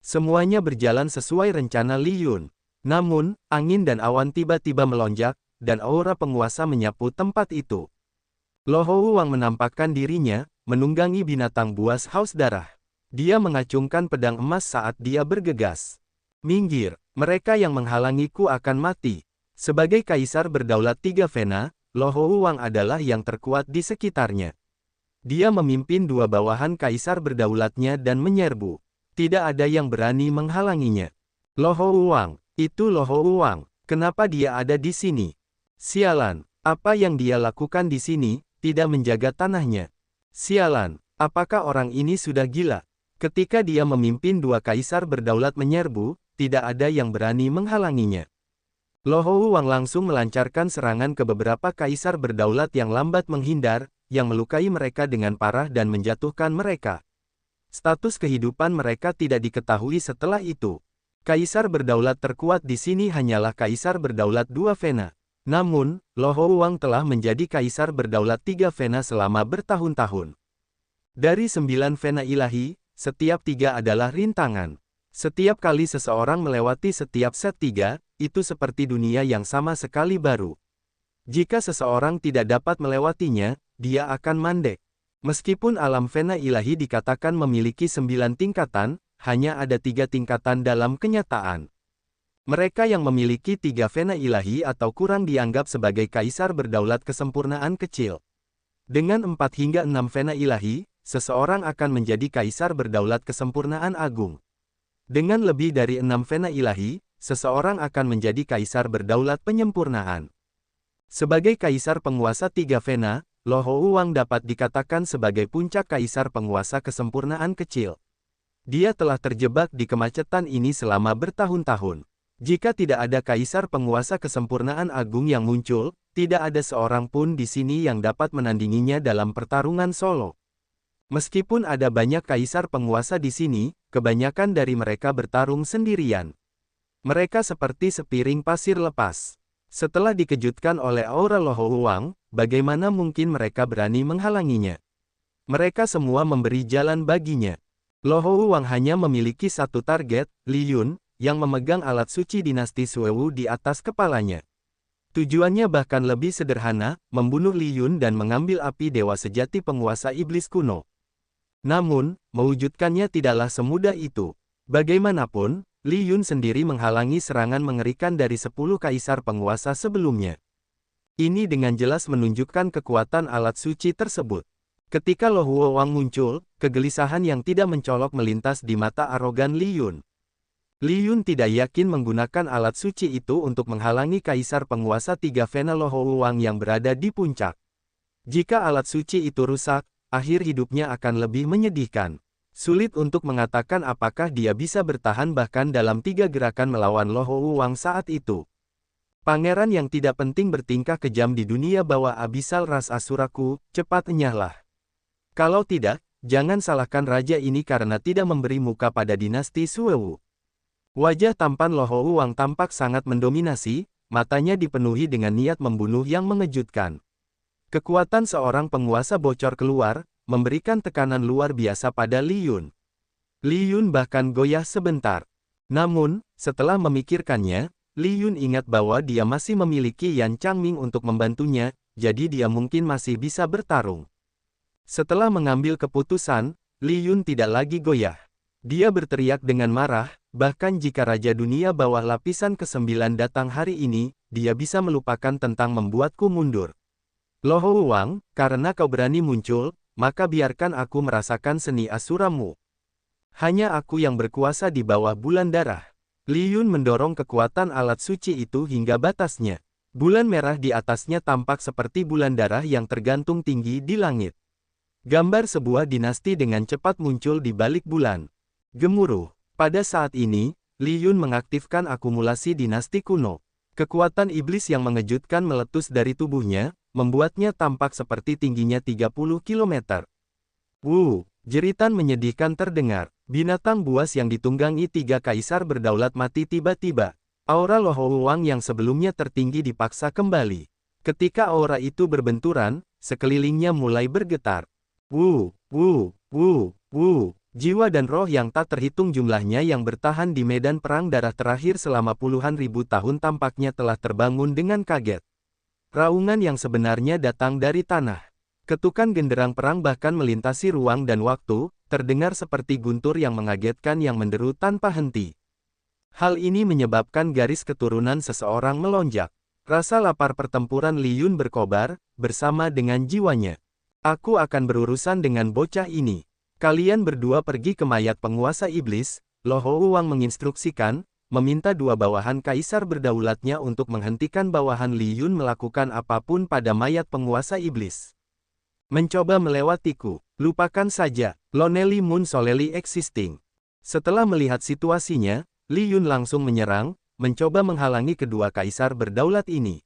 Semuanya berjalan sesuai rencana Li Yun. Namun, angin dan awan tiba-tiba melonjak, dan aura penguasa menyapu tempat itu. Lo Houwang menampakkan dirinya, menunggangi binatang buas haus darah. Dia mengacungkan pedang emas saat dia bergegas. Minggir, mereka yang menghalangiku akan mati. Sebagai kaisar berdaulat tiga Vena, Lo Houwang adalah yang terkuat di sekitarnya. Dia memimpin dua bawahan kaisar berdaulatnya dan menyerbu. Tidak ada yang berani menghalanginya. Lo Houwang, Itu Lohou Wang. Kenapa dia ada di sini? Sialan, apa yang dia lakukan di sini, tidak menjaga tanahnya. Sialan, apakah orang ini sudah gila? Ketika dia memimpin dua kaisar berdaulat menyerbu, tidak ada yang berani menghalanginya. Lohou Wang langsung melancarkan serangan ke beberapa kaisar berdaulat yang lambat menghindar, yang melukai mereka dengan parah dan menjatuhkan mereka. Status kehidupan mereka tidak diketahui setelah itu. Kaisar berdaulat terkuat di sini hanyalah Kaisar berdaulat 2 Vena. Namun, Lohou Wang telah menjadi Kaisar berdaulat 3 Vena selama bertahun-tahun. Dari 9 Vena ilahi, setiap 3 adalah rintangan. Setiap kali seseorang melewati setiap set 3, itu seperti dunia yang sama sekali baru. Jika seseorang tidak dapat melewatinya, dia akan mandek. Meskipun alam Vena ilahi dikatakan memiliki 9 tingkatan, hanya ada 3 tingkatan dalam kenyataan. Mereka yang memiliki 3 Vena ilahi atau kurang dianggap sebagai kaisar berdaulat kesempurnaan kecil. Dengan 4 hingga 6 Vena ilahi, seseorang akan menjadi kaisar berdaulat kesempurnaan agung. Dengan lebih dari 6 Vena ilahi, seseorang akan menjadi kaisar berdaulat penyempurnaan. Sebagai kaisar penguasa 3 Vena, Lohou Wang dapat dikatakan sebagai puncak kaisar penguasa kesempurnaan kecil. Dia telah terjebak di kemacetan ini selama bertahun-tahun. Jika tidak ada kaisar penguasa kesempurnaan agung yang muncul, tidak ada seorang pun di sini yang dapat menandinginya dalam pertarungan solo. Meskipun ada banyak kaisar penguasa di sini, kebanyakan dari mereka bertarung sendirian. Mereka seperti sepiring pasir lepas. Setelah dikejutkan oleh aura Lohou Wang, bagaimana mungkin mereka berani menghalanginya? Mereka semua memberi jalan baginya. Lohou Wang hanya memiliki satu target, Li Yun, yang memegang alat suci dinasti Suewu di atas kepalanya. Tujuannya bahkan lebih sederhana, membunuh Li Yun dan mengambil api dewa sejati penguasa iblis kuno. Namun, mewujudkannya tidaklah semudah itu. Bagaimanapun, Li Yun sendiri menghalangi serangan mengerikan dari 10 kaisar penguasa sebelumnya. Ini dengan jelas menunjukkan kekuatan alat suci tersebut. Ketika Lohou Wang muncul, kegelisahan yang tidak mencolok melintas di mata arogan Li Yun. Li Yun tidak yakin menggunakan alat suci itu untuk menghalangi kaisar penguasa 3 Vena Lohou Wang yang berada di puncak. Jika alat suci itu rusak, akhir hidupnya akan lebih menyedihkan. Sulit untuk mengatakan apakah dia bisa bertahan bahkan dalam 3 gerakan melawan Lohou Wang saat itu. Pangeran yang tidak penting bertingkah kejam di dunia bawah abisal ras Asuraku, cepat enyahlah. Kalau tidak, jangan salahkan raja ini karena tidak memberi muka pada dinasti Suewu. Wajah tampan Lohou Wang tampak sangat mendominasi, matanya dipenuhi dengan niat membunuh yang mengejutkan. Kekuatan seorang penguasa bocor keluar, memberikan tekanan luar biasa pada Li Yun. Li Yun bahkan goyah sebentar. Namun, setelah memikirkannya, Li Yun ingat bahwa dia masih memiliki Yan Changming untuk membantunya, jadi dia mungkin masih bisa bertarung. Setelah mengambil keputusan, Li Yun tidak lagi goyah. Dia berteriak dengan marah, bahkan jika Raja Dunia bawah lapisan ke-9 datang hari ini, dia bisa melupakan tentang membuatku mundur. Lohou Wang, karena kau berani muncul, maka biarkan aku merasakan seni asuramu. Hanya aku yang berkuasa di bawah bulan darah. Li Yun mendorong kekuatan alat suci itu hingga batasnya. Bulan merah di atasnya tampak seperti bulan darah yang tergantung tinggi di langit. Gambar sebuah dinasti dengan cepat muncul di balik bulan. Gemuruh. Pada saat ini, Li Yun mengaktifkan akumulasi dinasti kuno. Kekuatan iblis yang mengejutkan meletus dari tubuhnya, membuatnya tampak seperti tingginya 30 km. Jeritan menyedihkan terdengar. Binatang buas yang ditunggangi 3 kaisar berdaulat mati tiba-tiba. Aura Lohou Wang yang sebelumnya tertinggi dipaksa kembali. Ketika aura itu berbenturan, sekelilingnya mulai bergetar. Jiwa dan roh yang tak terhitung jumlahnya yang bertahan di medan perang darah terakhir selama puluhan ribu tahun tampaknya telah terbangun dengan kaget. Raungan yang sebenarnya datang dari tanah. Ketukan genderang perang bahkan melintasi ruang dan waktu, terdengar seperti guntur yang mengagetkan yang menderu tanpa henti. Hal ini menyebabkan garis keturunan seseorang melonjak. Rasa lapar pertempuran Li Yun berkobar, bersama dengan jiwanya. Aku akan berurusan dengan bocah ini. Kalian berdua pergi ke mayat penguasa iblis, Lohou Wang menginstruksikan, meminta dua bawahan kaisar berdaulatnya untuk menghentikan bawahan Li Yun melakukan apapun pada mayat penguasa iblis. Mencoba melewatiku, lupakan saja, Lonely Moon Solely Existing. Setelah melihat situasinya, Li Yun langsung menyerang, mencoba menghalangi kedua kaisar berdaulat ini.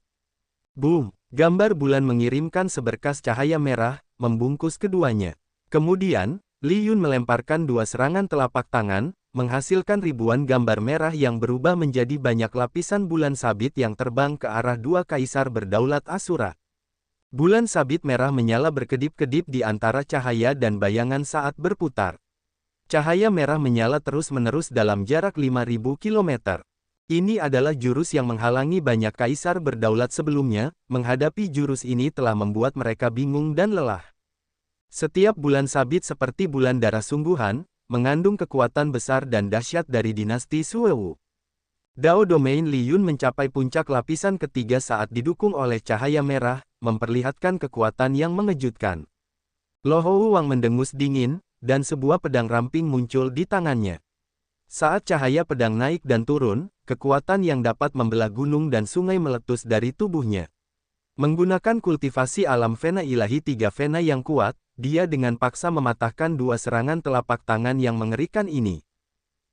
Boom! Gambar bulan mengirimkan seberkas cahaya merah, membungkus keduanya. Kemudian, Li Yun melemparkan dua serangan telapak tangan, menghasilkan ribuan gambar merah yang berubah menjadi banyak lapisan bulan sabit yang terbang ke arah dua kaisar berdaulat Asura. Bulan sabit merah menyala berkedip-kedip di antara cahaya dan bayangan saat berputar. Cahaya merah menyala terus-menerus dalam jarak 5.000 km. Ini adalah jurus yang menghalangi banyak kaisar berdaulat sebelumnya, menghadapi jurus ini telah membuat mereka bingung dan lelah. Setiap bulan sabit seperti bulan darah sungguhan, mengandung kekuatan besar dan dahsyat dari dinasti Suewu. Dao Domain Li Yun mencapai puncak lapisan ketiga saat didukung oleh cahaya merah, memperlihatkan kekuatan yang mengejutkan. Lo Hou Wang mendengus dingin, dan sebuah pedang ramping muncul di tangannya. Saat cahaya pedang naik dan turun, kekuatan yang dapat membelah gunung dan sungai meletus dari tubuhnya. Menggunakan kultivasi alam Vena ilahi 3 Vena yang kuat, dia dengan paksa mematahkan dua serangan telapak tangan yang mengerikan ini.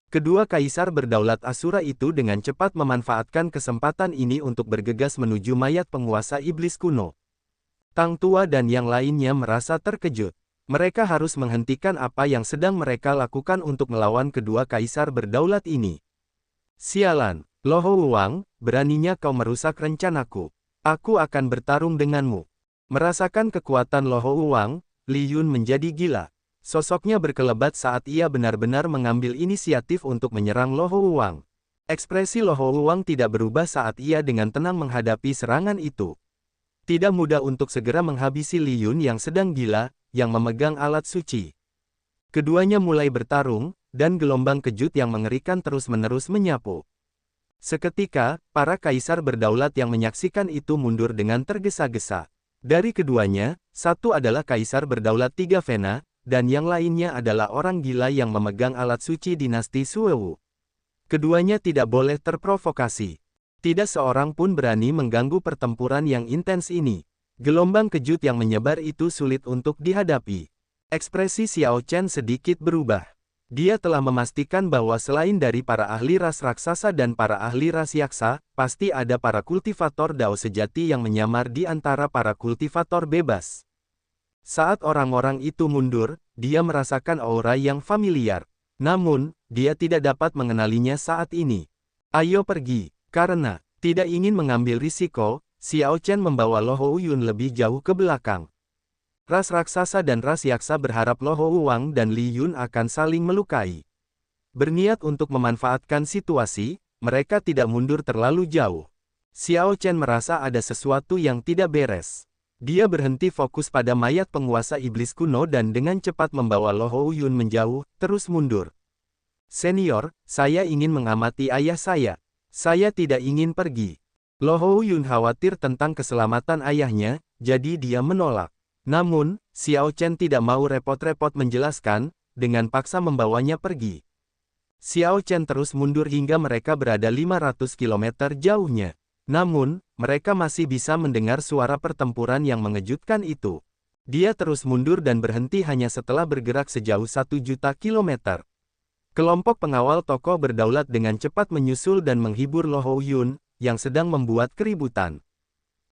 Kedua kaisar berdaulat Asura itu dengan cepat memanfaatkan kesempatan ini untuk bergegas menuju mayat penguasa iblis kuno. Tang Tua dan yang lainnya merasa terkejut. Mereka harus menghentikan apa yang sedang mereka lakukan untuk melawan kedua kaisar berdaulat ini. Sialan, Lo Hou Wang, beraninya kau merusak rencanaku. Aku akan bertarung denganmu. Merasakan kekuatan Lo Hou Wang, Li Yun menjadi gila. Sosoknya berkelebat saat ia benar-benar mengambil inisiatif untuk menyerang Lo Hou Wang. Ekspresi Lo Hou Wang tidak berubah saat ia dengan tenang menghadapi serangan itu. Tidak mudah untuk segera menghabisi Li Yun yang sedang gila, yang memegang alat suci. Keduanya mulai bertarung, dan gelombang kejut yang mengerikan terus-menerus menyapu. Seketika, para kaisar berdaulat yang menyaksikan itu mundur dengan tergesa-gesa. Dari keduanya, satu adalah kaisar berdaulat 3 Vena, dan yang lainnya adalah orang gila yang memegang alat suci dinasti Suewu. Keduanya tidak boleh terprovokasi. Tidak seorang pun berani mengganggu pertempuran yang intens ini. Gelombang kejut yang menyebar itu sulit untuk dihadapi. Ekspresi Xiao Chen sedikit berubah. Dia telah memastikan bahwa selain dari para ahli ras raksasa dan para ahli ras yaksa, pasti ada para kultivator Dao sejati yang menyamar di antara para kultivator bebas. Saat orang-orang itu mundur, dia merasakan aura yang familiar. Namun, dia tidak dapat mengenalinya saat ini. Ayo pergi, karena tidak ingin mengambil risiko, Xiao Chen membawa Lo Hou Yun lebih jauh ke belakang. Ras raksasa dan ras yaksa berharap Lo Hou Wang dan Li Yun akan saling melukai. Berniat untuk memanfaatkan situasi, mereka tidak mundur terlalu jauh. Xiao Chen merasa ada sesuatu yang tidak beres. Dia berhenti fokus pada mayat penguasa iblis kuno dan dengan cepat membawa Lo Hou Yun menjauh, terus mundur. Senior, saya ingin mengamati ayah saya. Saya tidak ingin pergi. Lo Hou Yun khawatir tentang keselamatan ayahnya, jadi dia menolak. Namun, Xiao Chen tidak mau repot-repot menjelaskan, dengan paksa membawanya pergi. Xiao Chen terus mundur hingga mereka berada 500 km jauhnya. Namun, mereka masih bisa mendengar suara pertempuran yang mengejutkan itu. Dia terus mundur dan berhenti hanya setelah bergerak sejauh 1.000.000 km. Kelompok pengawal tokoh berdaulat dengan cepat menyusul dan menghibur Lo Hou Yun, yang sedang membuat keributan.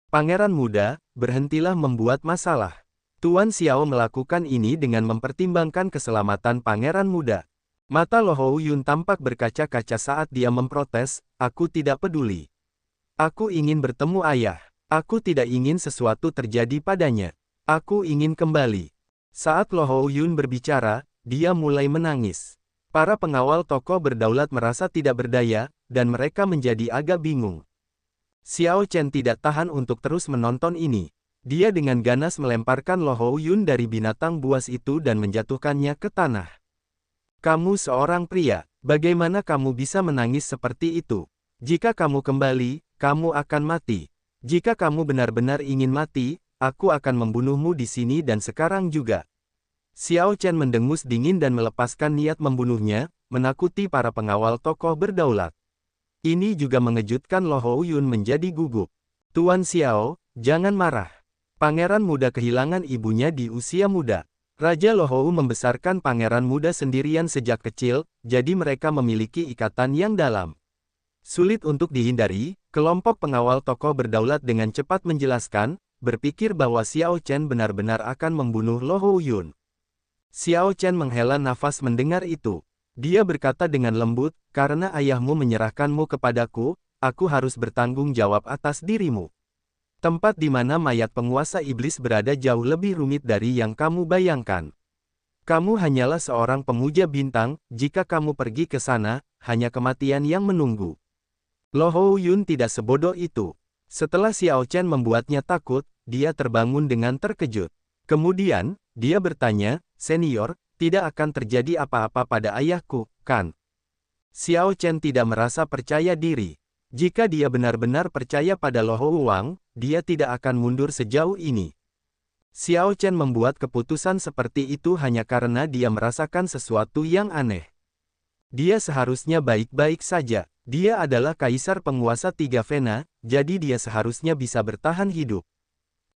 Pangeran muda, berhentilah membuat masalah. Tuan Xiao melakukan ini dengan mempertimbangkan keselamatan pangeran muda. Mata Lo Hou Yun tampak berkaca-kaca saat dia memprotes, aku tidak peduli. Aku ingin bertemu ayah. Aku tidak ingin sesuatu terjadi padanya. Aku ingin kembali. Saat Lo Hou Yun berbicara, dia mulai menangis. Para pengawal tokoh berdaulat merasa tidak berdaya, dan mereka menjadi agak bingung. Xiao Chen tidak tahan untuk terus menonton ini. Dia dengan ganas melemparkan Lo Hou Yun dari binatang buas itu dan menjatuhkannya ke tanah. Kamu seorang pria, bagaimana kamu bisa menangis seperti itu? Jika kamu kembali, kamu akan mati. Jika kamu benar-benar ingin mati, aku akan membunuhmu di sini dan sekarang juga. Xiao Chen mendengus dingin dan melepaskan niat membunuhnya, menakuti para pengawal tokoh berdaulat. Ini juga mengejutkan Lo Hou-yun menjadi gugup. Tuan Xiao, jangan marah. Pangeran muda kehilangan ibunya di usia muda. Raja Lo Hou membesarkan pangeran muda sendirian sejak kecil, jadi mereka memiliki ikatan yang dalam. Sulit untuk dihindari, kelompok pengawal tokoh berdaulat dengan cepat menjelaskan, berpikir bahwa Xiao Chen benar-benar akan membunuh Lo Hou-yun. Xiao Chen menghela nafas mendengar itu. Dia berkata dengan lembut, karena ayahmu menyerahkanmu kepadaku, aku harus bertanggung jawab atas dirimu. Tempat di mana mayat penguasa iblis berada jauh lebih rumit dari yang kamu bayangkan. Kamu hanyalah seorang pemuja bintang, jika kamu pergi ke sana, hanya kematian yang menunggu. Lo Hou-yun tidak sebodoh itu. Setelah Xiao Chen membuatnya takut, dia terbangun dengan terkejut. Kemudian, dia bertanya, "Senior, tidak akan terjadi apa-apa pada ayahku, kan?" Xiao Chen tidak merasa percaya diri. Jika dia benar-benar percaya pada Lo Hou Wang, dia tidak akan mundur sejauh ini. Xiao Chen membuat keputusan seperti itu hanya karena dia merasakan sesuatu yang aneh. Dia seharusnya baik-baik saja. Dia adalah kaisar penguasa tiga Vena, jadi dia seharusnya bisa bertahan hidup.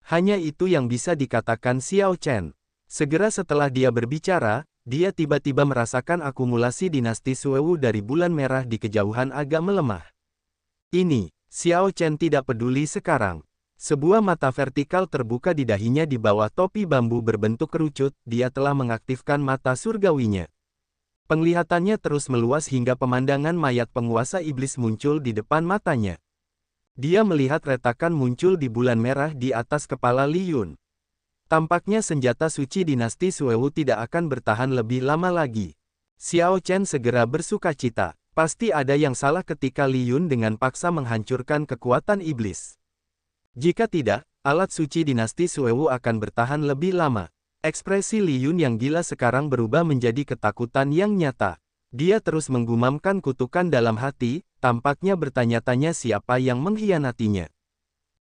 Hanya itu yang bisa dikatakan Xiao Chen. Segera setelah dia berbicara, dia tiba-tiba merasakan akumulasi dinasti Suewu dari bulan merah di kejauhan agak melemah. Ini, Xiao Chen tidak peduli sekarang. Sebuah mata vertikal terbuka di dahinya di bawah topi bambu berbentuk kerucut, dia telah mengaktifkan mata surgawinya. Penglihatannya terus meluas hingga pemandangan mayat penguasa iblis muncul di depan matanya. Dia melihat retakan muncul di bulan merah di atas kepala Li Yun. Tampaknya senjata suci dinasti Suewu tidak akan bertahan lebih lama lagi. Xiao Chen segera bersukacita. Pasti ada yang salah ketika Li Yun dengan paksa menghancurkan kekuatan iblis. Jika tidak, alat suci dinasti Suewu akan bertahan lebih lama. Ekspresi Li Yun yang gila sekarang berubah menjadi ketakutan yang nyata. Dia terus menggumamkan kutukan dalam hati, tampaknya bertanya-tanya siapa yang mengkhianatinya.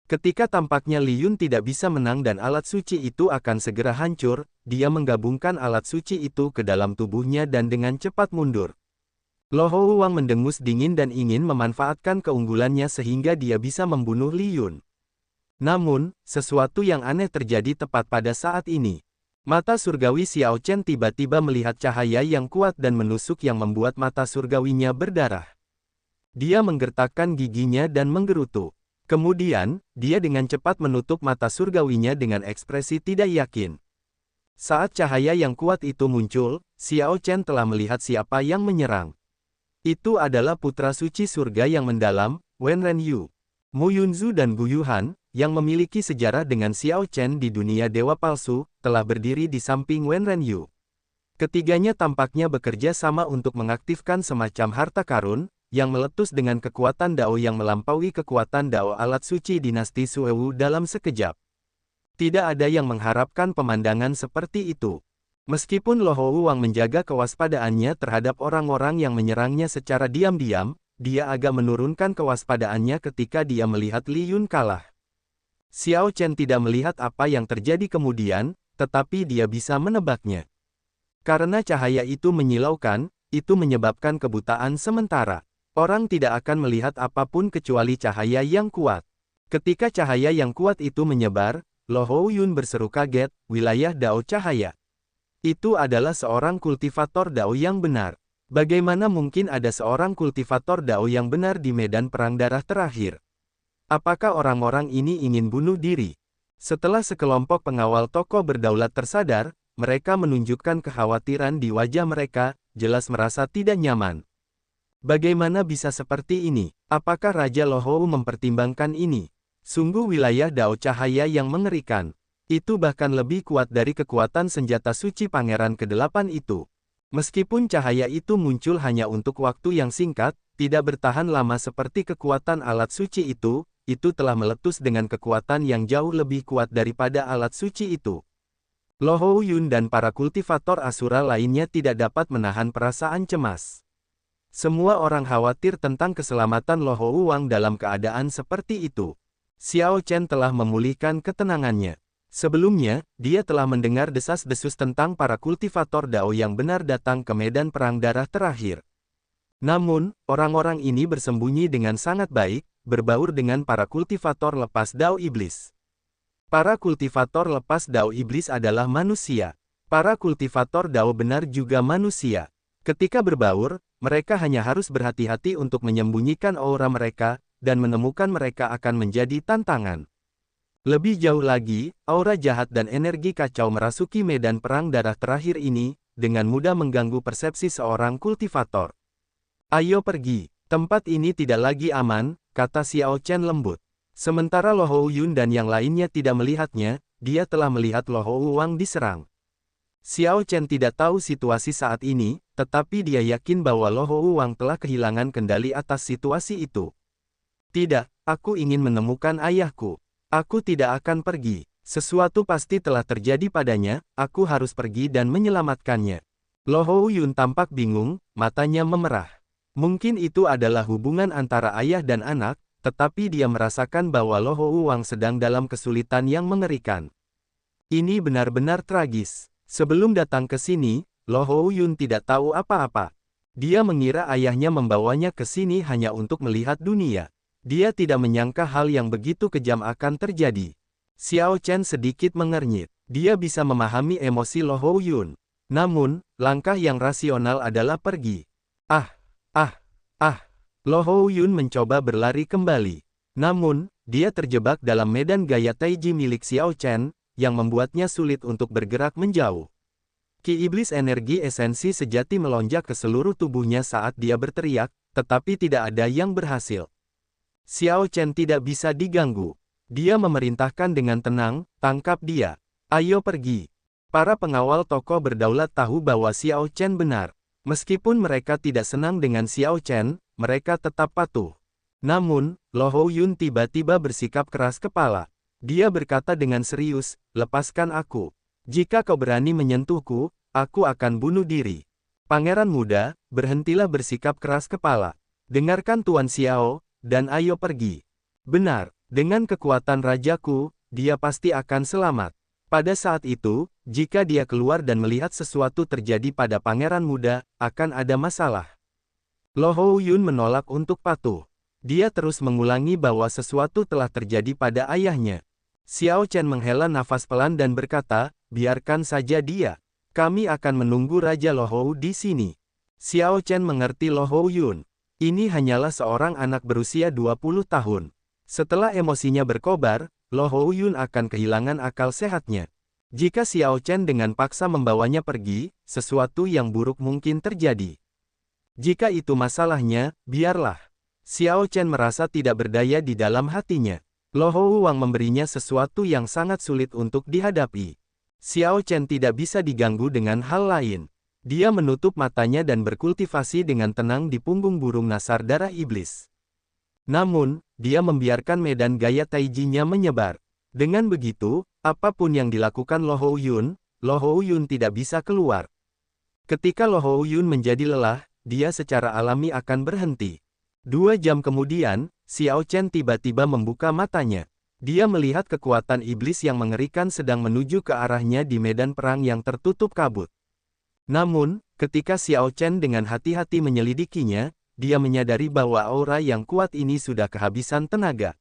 Ketika tampaknya Li Yun tidak bisa menang dan alat suci itu akan segera hancur, dia menggabungkan alat suci itu ke dalam tubuhnya dan dengan cepat mundur. Lo Hou Wang mendengus dingin dan ingin memanfaatkan keunggulannya sehingga dia bisa membunuh Li Yun. Namun, sesuatu yang aneh terjadi tepat pada saat ini. Mata surgawi Xiao Chen tiba-tiba melihat cahaya yang kuat dan menusuk yang membuat mata surgawinya berdarah. Dia menggertakkan giginya dan menggerutu. Kemudian, dia dengan cepat menutup mata surgawinya dengan ekspresi tidak yakin. Saat cahaya yang kuat itu muncul, Xiao Chen telah melihat siapa yang menyerang. Itu adalah putra suci surga yang mendalam, Wen Renyu. Mu Yunzu dan Gu Yuhan, yang memiliki sejarah dengan Xiao Chen di dunia dewa palsu, telah berdiri di samping Wen Renyu. Ketiganya tampaknya bekerja sama untuk mengaktifkan semacam harta karun, yang meletus dengan kekuatan Dao yang melampaui kekuatan Dao alat suci dinasti Suewu dalam sekejap. Tidak ada yang mengharapkan pemandangan seperti itu. Meskipun Lo Hou Wang menjaga kewaspadaannya terhadap orang-orang yang menyerangnya secara diam-diam, dia agak menurunkan kewaspadaannya ketika dia melihat Li Yun kalah. Xiao Chen tidak melihat apa yang terjadi kemudian, tetapi dia bisa menebaknya. Karena cahaya itu menyilaukan, itu menyebabkan kebutaan sementara. Orang tidak akan melihat apapun kecuali cahaya yang kuat. Ketika cahaya yang kuat itu menyebar, Lo Hou Yun berseru kaget, wilayah Dao cahaya. Itu adalah seorang kultivator Dao yang benar. Bagaimana mungkin ada seorang kultivator Dao yang benar di medan perang darah terakhir? Apakah orang-orang ini ingin bunuh diri? Setelah sekelompok pengawal tokoh berdaulat tersadar, mereka menunjukkan kekhawatiran di wajah mereka, jelas merasa tidak nyaman. Bagaimana bisa seperti ini? Apakah Raja Lo Hou mempertimbangkan ini? Sungguh wilayah Dao cahaya yang mengerikan. Itu bahkan lebih kuat dari kekuatan senjata suci Pangeran ke-8 itu. Meskipun cahaya itu muncul hanya untuk waktu yang singkat, tidak bertahan lama seperti kekuatan alat suci itu telah meletus dengan kekuatan yang jauh lebih kuat daripada alat suci itu. Lo Hou Yun dan para kultivator Asura lainnya tidak dapat menahan perasaan cemas. Semua orang khawatir tentang keselamatan Lo Hou Wang dalam keadaan seperti itu. Xiao Chen telah memulihkan ketenangannya. Sebelumnya, dia telah mendengar desas-desus tentang para kultivator Dao yang benar datang ke medan perang darah terakhir. Namun, orang-orang ini bersembunyi dengan sangat baik, berbaur dengan para kultivator lepas Dao Iblis. Para kultivator lepas Dao Iblis adalah manusia. Para kultivator Dao benar juga manusia. Ketika berbaur, mereka hanya harus berhati-hati untuk menyembunyikan aura mereka, dan menemukan mereka akan menjadi tantangan. Lebih jauh lagi, aura jahat dan energi kacau merasuki medan perang darah terakhir ini, dengan mudah mengganggu persepsi seorang kultivator. Ayo pergi, tempat ini tidak lagi aman, kata Xiao Chen lembut. Sementara Lo Hou-yun dan yang lainnya tidak melihatnya, dia telah melihat Lo Hou-wang diserang. Xiao Chen tidak tahu situasi saat ini, tetapi dia yakin bahwa Lo Hou-wang telah kehilangan kendali atas situasi itu. Tidak, aku ingin menemukan ayahku. Aku tidak akan pergi. Sesuatu pasti telah terjadi padanya, aku harus pergi dan menyelamatkannya. Lo Hou-yun tampak bingung, matanya memerah. Mungkin itu adalah hubungan antara ayah dan anak, tetapi dia merasakan bahwa Lo Hou-wang sedang dalam kesulitan yang mengerikan. Ini benar-benar tragis. Sebelum datang ke sini, Lo Hou-yun tidak tahu apa-apa. Dia mengira ayahnya membawanya ke sini hanya untuk melihat dunia. Dia tidak menyangka hal yang begitu kejam akan terjadi. Xiao Chen sedikit mengernyit. Dia bisa memahami emosi Lo Hou-yun. Namun, langkah yang rasional adalah pergi. Lo Hou-yun mencoba berlari kembali. Namun, dia terjebak dalam medan gaya Taiji milik Xiao Chen, yang membuatnya sulit untuk bergerak menjauh. Ki iblis energi esensi sejati melonjak ke seluruh tubuhnya saat dia berteriak, tetapi tidak ada yang berhasil. Xiao Chen tidak bisa diganggu. Dia memerintahkan dengan tenang, tangkap dia. Ayo pergi. Para pengawal toko berdaulat tahu bahwa Xiao Chen benar. Meskipun mereka tidak senang dengan Xiao Chen, mereka tetap patuh. Namun, Lo Hou-yun tiba-tiba bersikap keras kepala. Dia berkata dengan serius, lepaskan aku. Jika kau berani menyentuhku, aku akan bunuh diri. Pangeran muda, berhentilah bersikap keras kepala. Dengarkan Tuan Xiao, dan ayo pergi. Benar, dengan kekuatan rajaku, dia pasti akan selamat. Pada saat itu, jika dia keluar dan melihat sesuatu terjadi pada pangeran muda, akan ada masalah. Lo Hou-yun menolak untuk patuh. Dia terus mengulangi bahwa sesuatu telah terjadi pada ayahnya. Xiao Chen menghela nafas pelan dan berkata, biarkan saja dia. Kami akan menunggu Raja Lo Hou di sini. Xiao Chen mengerti Lo Hou-yun. Ini hanyalah seorang anak berusia 20 tahun. Setelah emosinya berkobar, Lo Hou-yun akan kehilangan akal sehatnya. Jika Xiao Chen dengan paksa membawanya pergi, sesuatu yang buruk mungkin terjadi. Jika itu masalahnya, biarlah. Xiao Chen merasa tidak berdaya di dalam hatinya. Lo Hou-wang memberinya sesuatu yang sangat sulit untuk dihadapi. Xiao Chen tidak bisa diganggu dengan hal lain. Dia menutup matanya dan berkultivasi dengan tenang di punggung burung nasar darah iblis. Namun, dia membiarkan medan gaya Taiji-nya menyebar. Dengan begitu, apapun yang dilakukan Lo Hou-yun tidak bisa keluar. Ketika Lo Hou-yun menjadi lelah, dia secara alami akan berhenti. 2 jam kemudian, Xiao Chen tiba-tiba membuka matanya. Dia melihat kekuatan iblis yang mengerikan sedang menuju ke arahnya di medan perang yang tertutup kabut. Namun, ketika Xiao Chen dengan hati-hati menyelidikinya, dia menyadari bahwa aura yang kuat ini sudah kehabisan tenaga.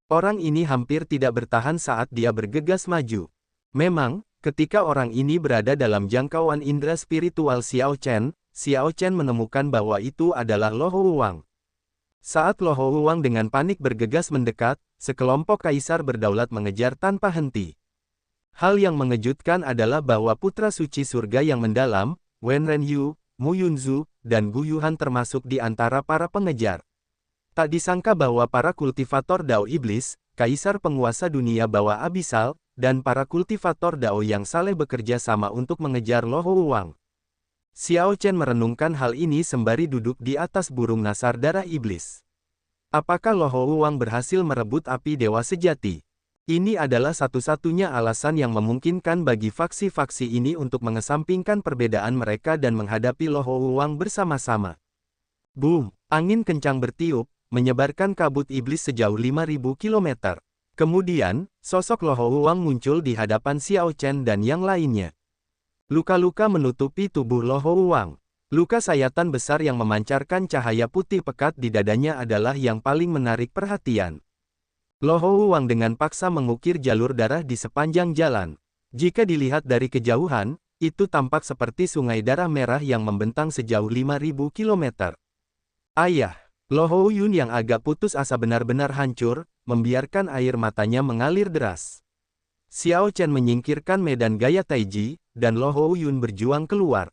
Orang ini hampir tidak bertahan saat dia bergegas maju. Memang, ketika orang ini berada dalam jangkauan indera spiritual Xiao Chen menemukan bahwa itu adalah Lo Hou-wang. Saat Lo Hou-wang dengan panik bergegas mendekat, sekelompok kaisar berdaulat mengejar tanpa henti. Hal yang mengejutkan adalah bahwa putra suci surga yang mendalam, Wen Renyu, Mu Yunzu, dan Gu Yuhan termasuk di antara para pengejar. Tak disangka bahwa para kultivator Dao Iblis, kaisar penguasa dunia bawah abisal, dan para kultivator Dao yang saleh bekerja sama untuk mengejar Lo Hou-wang. Xiao Chen merenungkan hal ini sembari duduk di atas burung nasar darah iblis. Apakah Lo Hou-wang berhasil merebut api dewa sejati? Ini adalah satu-satunya alasan yang memungkinkan bagi faksi-faksi ini untuk mengesampingkan perbedaan mereka dan menghadapi Lo Hou-wang bersama-sama. Boom! Angin kencang bertiup, menyebarkan kabut iblis sejauh 5.000 km. Kemudian, sosok Lo Hou-wang muncul di hadapan Xiao Chen dan yang lainnya. Luka-luka menutupi tubuh Lo Hou-wang. Luka sayatan besar yang memancarkan cahaya putih pekat di dadanya adalah yang paling menarik perhatian. Lo Hou Wang dengan paksa mengukir jalur darah di sepanjang jalan. Jika dilihat dari kejauhan, itu tampak seperti sungai darah merah yang membentang sejauh 5.000 kilometer. Ayah, Lo Hou Yun yang agak putus asa benar-benar hancur, membiarkan air matanya mengalir deras. Xiao Chen menyingkirkan medan gaya Taiji, dan Lo Hou Yun berjuang keluar.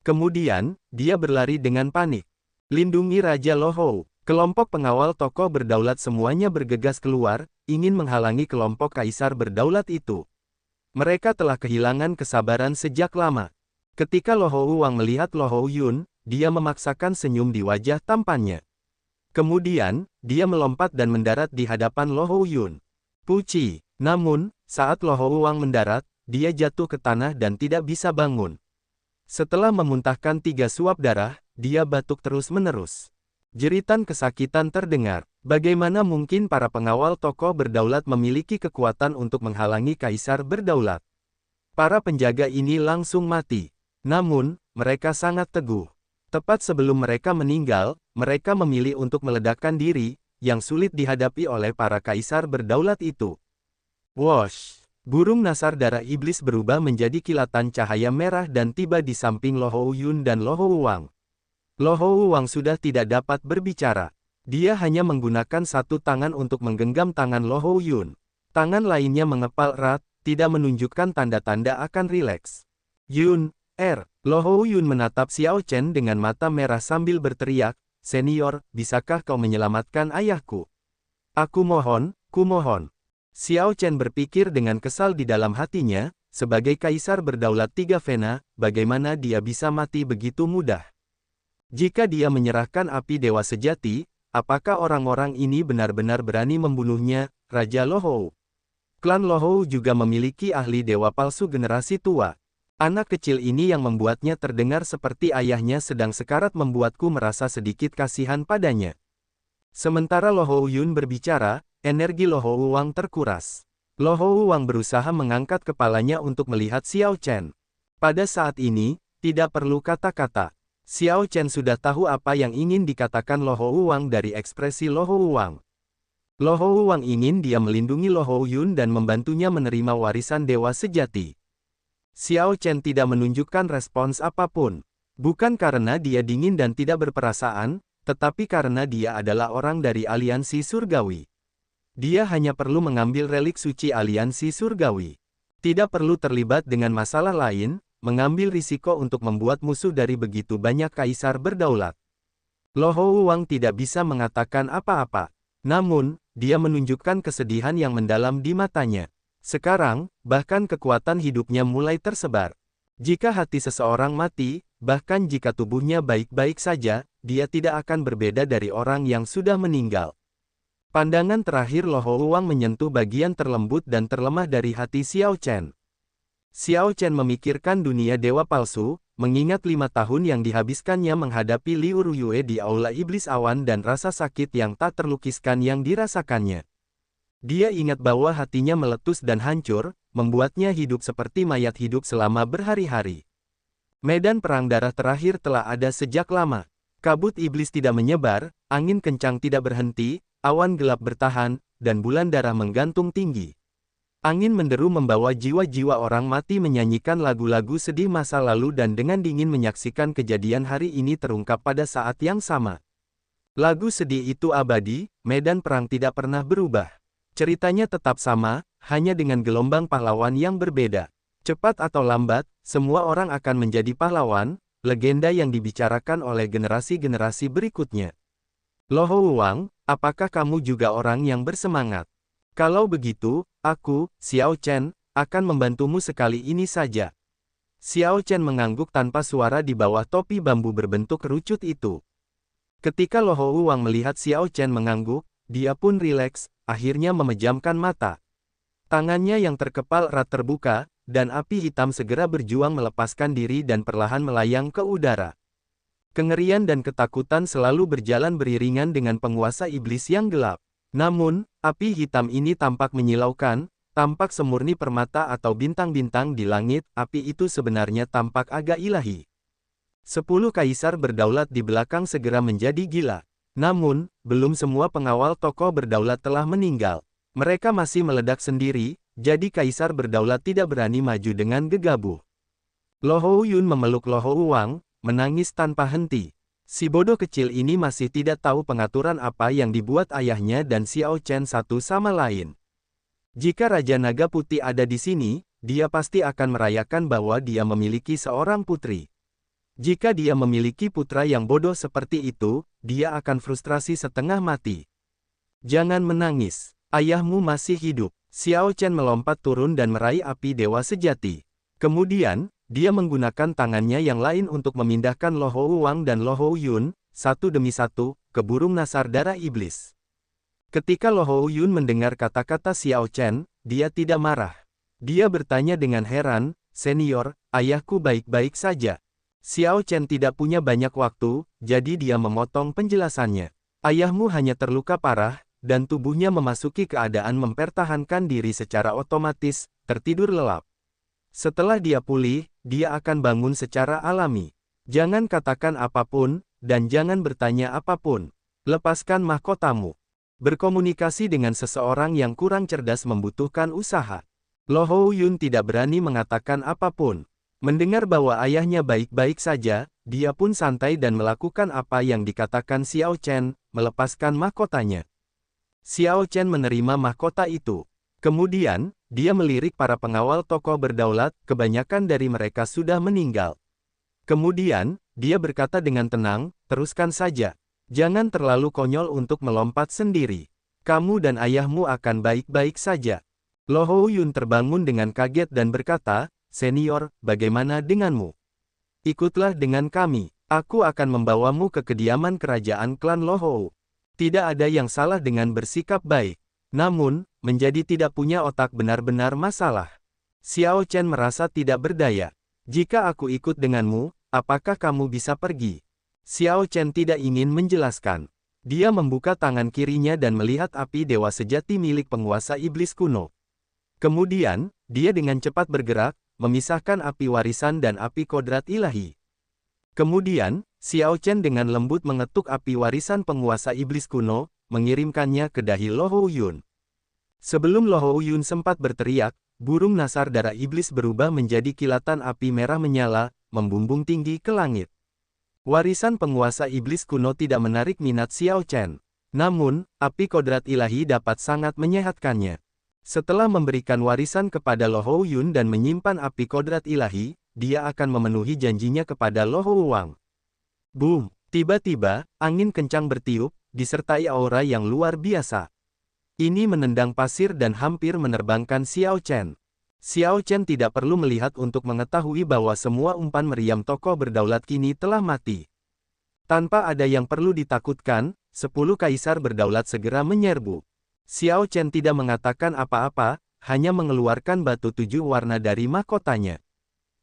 Kemudian, dia berlari dengan panik. Lindungi Raja Lo Hou. Kelompok pengawal tokoh berdaulat semuanya bergegas keluar, ingin menghalangi kelompok kaisar berdaulat itu. Mereka telah kehilangan kesabaran sejak lama. Ketika Lo Hou Wang melihat Lo Hou Yun, dia memaksakan senyum di wajah tampannya. Kemudian, dia melompat dan mendarat di hadapan Lo Hou Yun. Puci. Namun, saat Lo Hou Wang mendarat, dia jatuh ke tanah dan tidak bisa bangun. Setelah memuntahkan 3 suap darah, dia batuk terus-menerus. Jeritan kesakitan terdengar. Bagaimana mungkin para pengawal tokoh berdaulat memiliki kekuatan untuk menghalangi kaisar berdaulat? Para penjaga ini langsung mati. Namun, mereka sangat teguh. Tepat sebelum mereka meninggal, mereka memilih untuk meledakkan diri, yang sulit dihadapi oleh para kaisar berdaulat itu. Wosh! Burung nasar darah iblis berubah menjadi kilatan cahaya merah dan tiba di samping Lo Hou Yun dan Lo Hou Wang. Lo Hou Wang sudah tidak dapat berbicara. Dia hanya menggunakan satu tangan untuk menggenggam tangan Lo Hou Yun. Tangan lainnya mengepal erat, tidak menunjukkan tanda-tanda akan rileks. Yun, Lo Hou Yun menatap Xiao Chen dengan mata merah sambil berteriak, "Senior, bisakah kau menyelamatkan ayahku? Aku mohon, kumohon." Xiao Chen berpikir dengan kesal di dalam hatinya, sebagai kaisar berdaulat 3 Vena, bagaimana dia bisa mati begitu mudah? Jika dia menyerahkan api dewa sejati, apakah orang-orang ini benar-benar berani membunuhnya, Raja Lo Hou? Klan Lo Hou juga memiliki ahli dewa palsu generasi tua. Anak kecil ini yang membuatnya terdengar seperti ayahnya sedang sekarat membuatku merasa sedikit kasihan padanya. Sementara Lo Hou Yun berbicara, energi Lo Hou Wang terkuras. Lo Hou Wang berusaha mengangkat kepalanya untuk melihat Xiao Chen. Pada saat ini, tidak perlu kata-kata. Xiao Chen sudah tahu apa yang ingin dikatakan Lo Hou Wang dari ekspresi Lo Hou Wang. Lo Hou Wang ingin dia melindungi Lo Hou Yun dan membantunya menerima warisan dewa sejati. Xiao Chen tidak menunjukkan respons apapun. Bukan karena dia dingin dan tidak berperasaan, tetapi karena dia adalah orang dari aliansi surgawi. Dia hanya perlu mengambil relik suci aliansi surgawi. Tidak perlu terlibat dengan masalah lain, mengambil risiko untuk membuat musuh dari begitu banyak kaisar berdaulat. Lo Hou Wang tidak bisa mengatakan apa-apa. Namun, dia menunjukkan kesedihan yang mendalam di matanya. Sekarang, bahkan kekuatan hidupnya mulai tersebar. Jika hati seseorang mati, bahkan jika tubuhnya baik-baik saja, dia tidak akan berbeda dari orang yang sudah meninggal. Pandangan terakhir Lo Hou Wang menyentuh bagian terlembut dan terlemah dari hati Xiao Chen. Xiao Chen memikirkan dunia dewa palsu, mengingat 5 tahun yang dihabiskannya menghadapi Liu Ruyue di Aula Iblis Awan dan rasa sakit yang tak terlukiskan yang dirasakannya. Dia ingat bahwa hatinya meletus dan hancur, membuatnya hidup seperti mayat hidup selama berhari-hari. Medan perang darah terakhir telah ada sejak lama. Kabut iblis tidak menyebar, angin kencang tidak berhenti, awan gelap bertahan, dan bulan darah menggantung tinggi. Angin menderu membawa jiwa-jiwa orang mati menyanyikan lagu-lagu sedih masa lalu dan dengan dingin menyaksikan kejadian hari ini terungkap pada saat yang sama. Lagu sedih itu abadi, medan perang tidak pernah berubah. Ceritanya tetap sama, hanya dengan gelombang pahlawan yang berbeda. Cepat atau lambat, semua orang akan menjadi pahlawan, legenda yang dibicarakan oleh generasi-generasi berikutnya. Lo Hou Wang, apakah kamu juga orang yang bersemangat? Kalau begitu, aku, Xiao Chen, akan membantumu sekali ini saja. Xiao Chen mengangguk tanpa suara di bawah topi bambu berbentuk kerucut itu. Ketika Lo Hou Wang melihat Xiao Chen mengangguk, dia pun rileks, akhirnya memejamkan mata. Tangannya yang terkepal erat terbuka, dan api hitam segera berjuang melepaskan diri dan perlahan melayang ke udara. Kengerian dan ketakutan selalu berjalan beriringan dengan penguasa iblis yang gelap. Namun, api hitam ini tampak menyilaukan, tampak semurni permata atau bintang-bintang di langit, api itu sebenarnya tampak agak ilahi. 10 kaisar berdaulat di belakang segera menjadi gila. Namun, belum semua pengawal tokoh berdaulat telah meninggal. Mereka masih meledak sendiri, jadi kaisar berdaulat tidak berani maju dengan gegabah. Lo Hou-yun memeluk Lo Hou-wang, menangis tanpa henti. Si bodoh kecil ini masih tidak tahu pengaturan apa yang dibuat ayahnya dan Xiao Chen satu sama lain. Jika Raja Naga Putih ada di sini, dia pasti akan merayakan bahwa dia memiliki seorang putri. Jika dia memiliki putra yang bodoh seperti itu, dia akan frustrasi setengah mati. Jangan menangis, ayahmu masih hidup. Xiao Chen melompat turun dan meraih api dewa sejati. Kemudian, dia menggunakan tangannya yang lain untuk memindahkan Lo Hou-wang dan Lo Hou-yun, satu demi satu, ke burung nasar darah iblis. Ketika Lo Hou-yun mendengar kata-kata Xiao Chen, dia tidak marah. Dia bertanya dengan heran, "Senior, ayahku baik-baik saja." Xiao Chen tidak punya banyak waktu, jadi dia memotong penjelasannya. Ayahmu hanya terluka parah, dan tubuhnya memasuki keadaan mempertahankan diri secara otomatis, tertidur lelap. Setelah dia pulih, dia akan bangun secara alami. Jangan katakan apapun, dan jangan bertanya apapun. Lepaskan mahkotamu. Berkomunikasi dengan seseorang yang kurang cerdas membutuhkan usaha. Lo Hou-yun tidak berani mengatakan apapun. Mendengar bahwa ayahnya baik-baik saja, dia pun santai dan melakukan apa yang dikatakan Xiao Chen, melepaskan mahkotanya. Xiao Chen menerima mahkota itu. Kemudian, dia melirik para pengawal tokoh berdaulat, kebanyakan dari mereka sudah meninggal. Kemudian, dia berkata dengan tenang, "Teruskan saja. Jangan terlalu konyol untuk melompat sendiri. Kamu dan ayahmu akan baik-baik saja." Lo Hou-yun terbangun dengan kaget dan berkata, "Senior, bagaimana denganmu? Ikutlah dengan kami. Aku akan membawamu ke kediaman kerajaan klan Lo Hou." Tidak ada yang salah dengan bersikap baik. Namun, menjadi tidak punya otak benar-benar masalah. Xiao Chen merasa tidak berdaya. "Jika aku ikut denganmu, apakah kamu bisa pergi?" Xiao Chen tidak ingin menjelaskan. Dia membuka tangan kirinya dan melihat api dewa sejati milik penguasa iblis kuno. Kemudian, dia dengan cepat bergerak, memisahkan api warisan dan api kodrat ilahi. Kemudian, Xiao Chen dengan lembut mengetuk api warisan penguasa iblis kuno, mengirimkannya ke dahi Lo Hou-yun. Sebelum Lo Hou-yun sempat berteriak, burung nasar darah iblis berubah menjadi kilatan api merah menyala, membumbung tinggi ke langit. Warisan penguasa iblis kuno tidak menarik minat Xiao Chen. Namun, api kodrat ilahi dapat sangat menyehatkannya. Setelah memberikan warisan kepada Lo Hou-yun dan menyimpan api kodrat ilahi, dia akan memenuhi janjinya kepada Lo Hou-wang. Boom! Tiba-tiba, angin kencang bertiup, disertai aura yang luar biasa. Ini menendang pasir dan hampir menerbangkan Xiao Chen. Xiao Chen tidak perlu melihat untuk mengetahui bahwa semua umpan meriam tokoh berdaulat kini telah mati. Tanpa ada yang perlu ditakutkan, 10 kaisar berdaulat segera menyerbu. Xiao Chen tidak mengatakan apa-apa, hanya mengeluarkan batu 7 warna dari mahkotanya.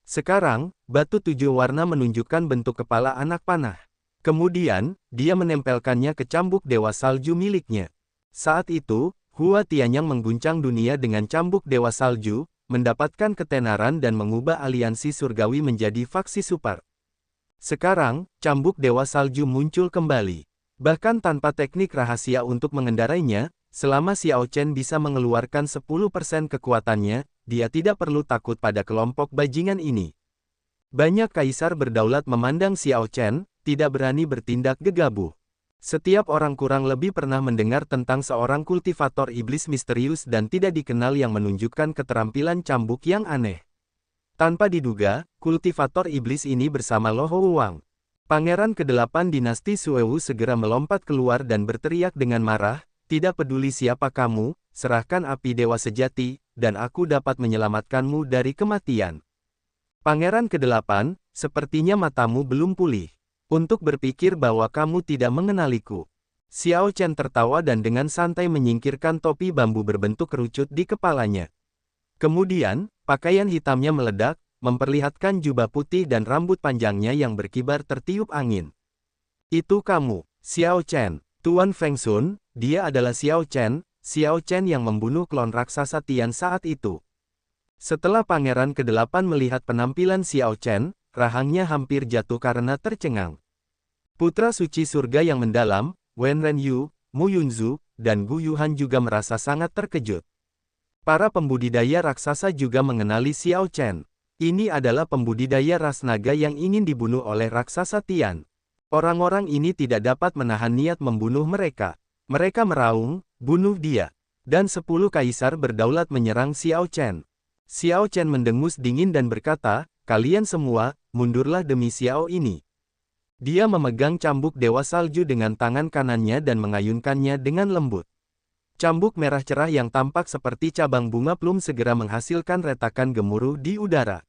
Sekarang, batu 7 warna menunjukkan bentuk kepala anak panah. Kemudian, dia menempelkannya ke cambuk dewa salju miliknya. Saat itu, Hua Tianyang mengguncang dunia dengan cambuk dewa salju, mendapatkan ketenaran dan mengubah aliansi surgawi menjadi faksi super. Sekarang, cambuk dewa salju muncul kembali. Bahkan tanpa teknik rahasia untuk mengendarainya, selama Xiao Chen bisa mengeluarkan 10% kekuatannya, dia tidak perlu takut pada kelompok bajingan ini. Banyak kaisar berdaulat memandang Xiao Chen, tidak berani bertindak gegabah. Setiap orang kurang lebih pernah mendengar tentang seorang kultivator iblis misterius dan tidak dikenal yang menunjukkan keterampilan cambuk yang aneh. Tanpa diduga, kultivator iblis ini bersama Lo Hou-wang. Pangeran ke-8 dinasti Suewu segera melompat keluar dan berteriak dengan marah, "Tidak peduli siapa kamu, serahkan api dewa sejati, dan aku dapat menyelamatkanmu dari kematian." Pangeran ke-8, sepertinya matamu belum pulih. Untuk berpikir bahwa kamu tidak mengenaliku. Xiao Chen tertawa dan dengan santai menyingkirkan topi bambu berbentuk kerucut di kepalanya. Kemudian, pakaian hitamnya meledak, memperlihatkan jubah putih dan rambut panjangnya yang berkibar tertiup angin. "Itu kamu, Xiao Chen, Tuan Feng Sun." Dia adalah Xiao Chen yang membunuh klon raksasa Tian saat itu. Setelah Pangeran ke-8 melihat penampilan Xiao Chen, rahangnya hampir jatuh karena tercengang. Putra suci surga yang mendalam, Wen Renyu, Mu Yunzu, dan Gu Yuhan juga merasa sangat terkejut. Para pembudidaya raksasa juga mengenali Xiao Chen. Ini adalah pembudidaya ras naga yang ingin dibunuh oleh raksasa Tian. Orang-orang ini tidak dapat menahan niat membunuh mereka. Mereka meraung, bunuh dia. Dan 10 kaisar berdaulat menyerang Xiao Chen. Xiao Chen mendengus dingin dan berkata, "Kalian semua, mundurlah demi Xiao ini." Dia memegang cambuk Dewa Salju dengan tangan kanannya dan mengayunkannya dengan lembut. Cambuk merah cerah yang tampak seperti cabang bunga plum segera menghasilkan retakan gemuruh di udara.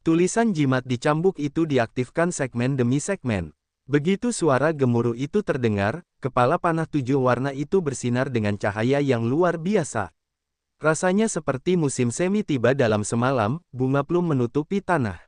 Tulisan jimat di cambuk itu diaktifkan segmen demi segmen. Begitu suara gemuruh itu terdengar, kepala panah 7 warna itu bersinar dengan cahaya yang luar biasa. Rasanya seperti musim semi tiba dalam semalam, bunga plum menutupi tanah.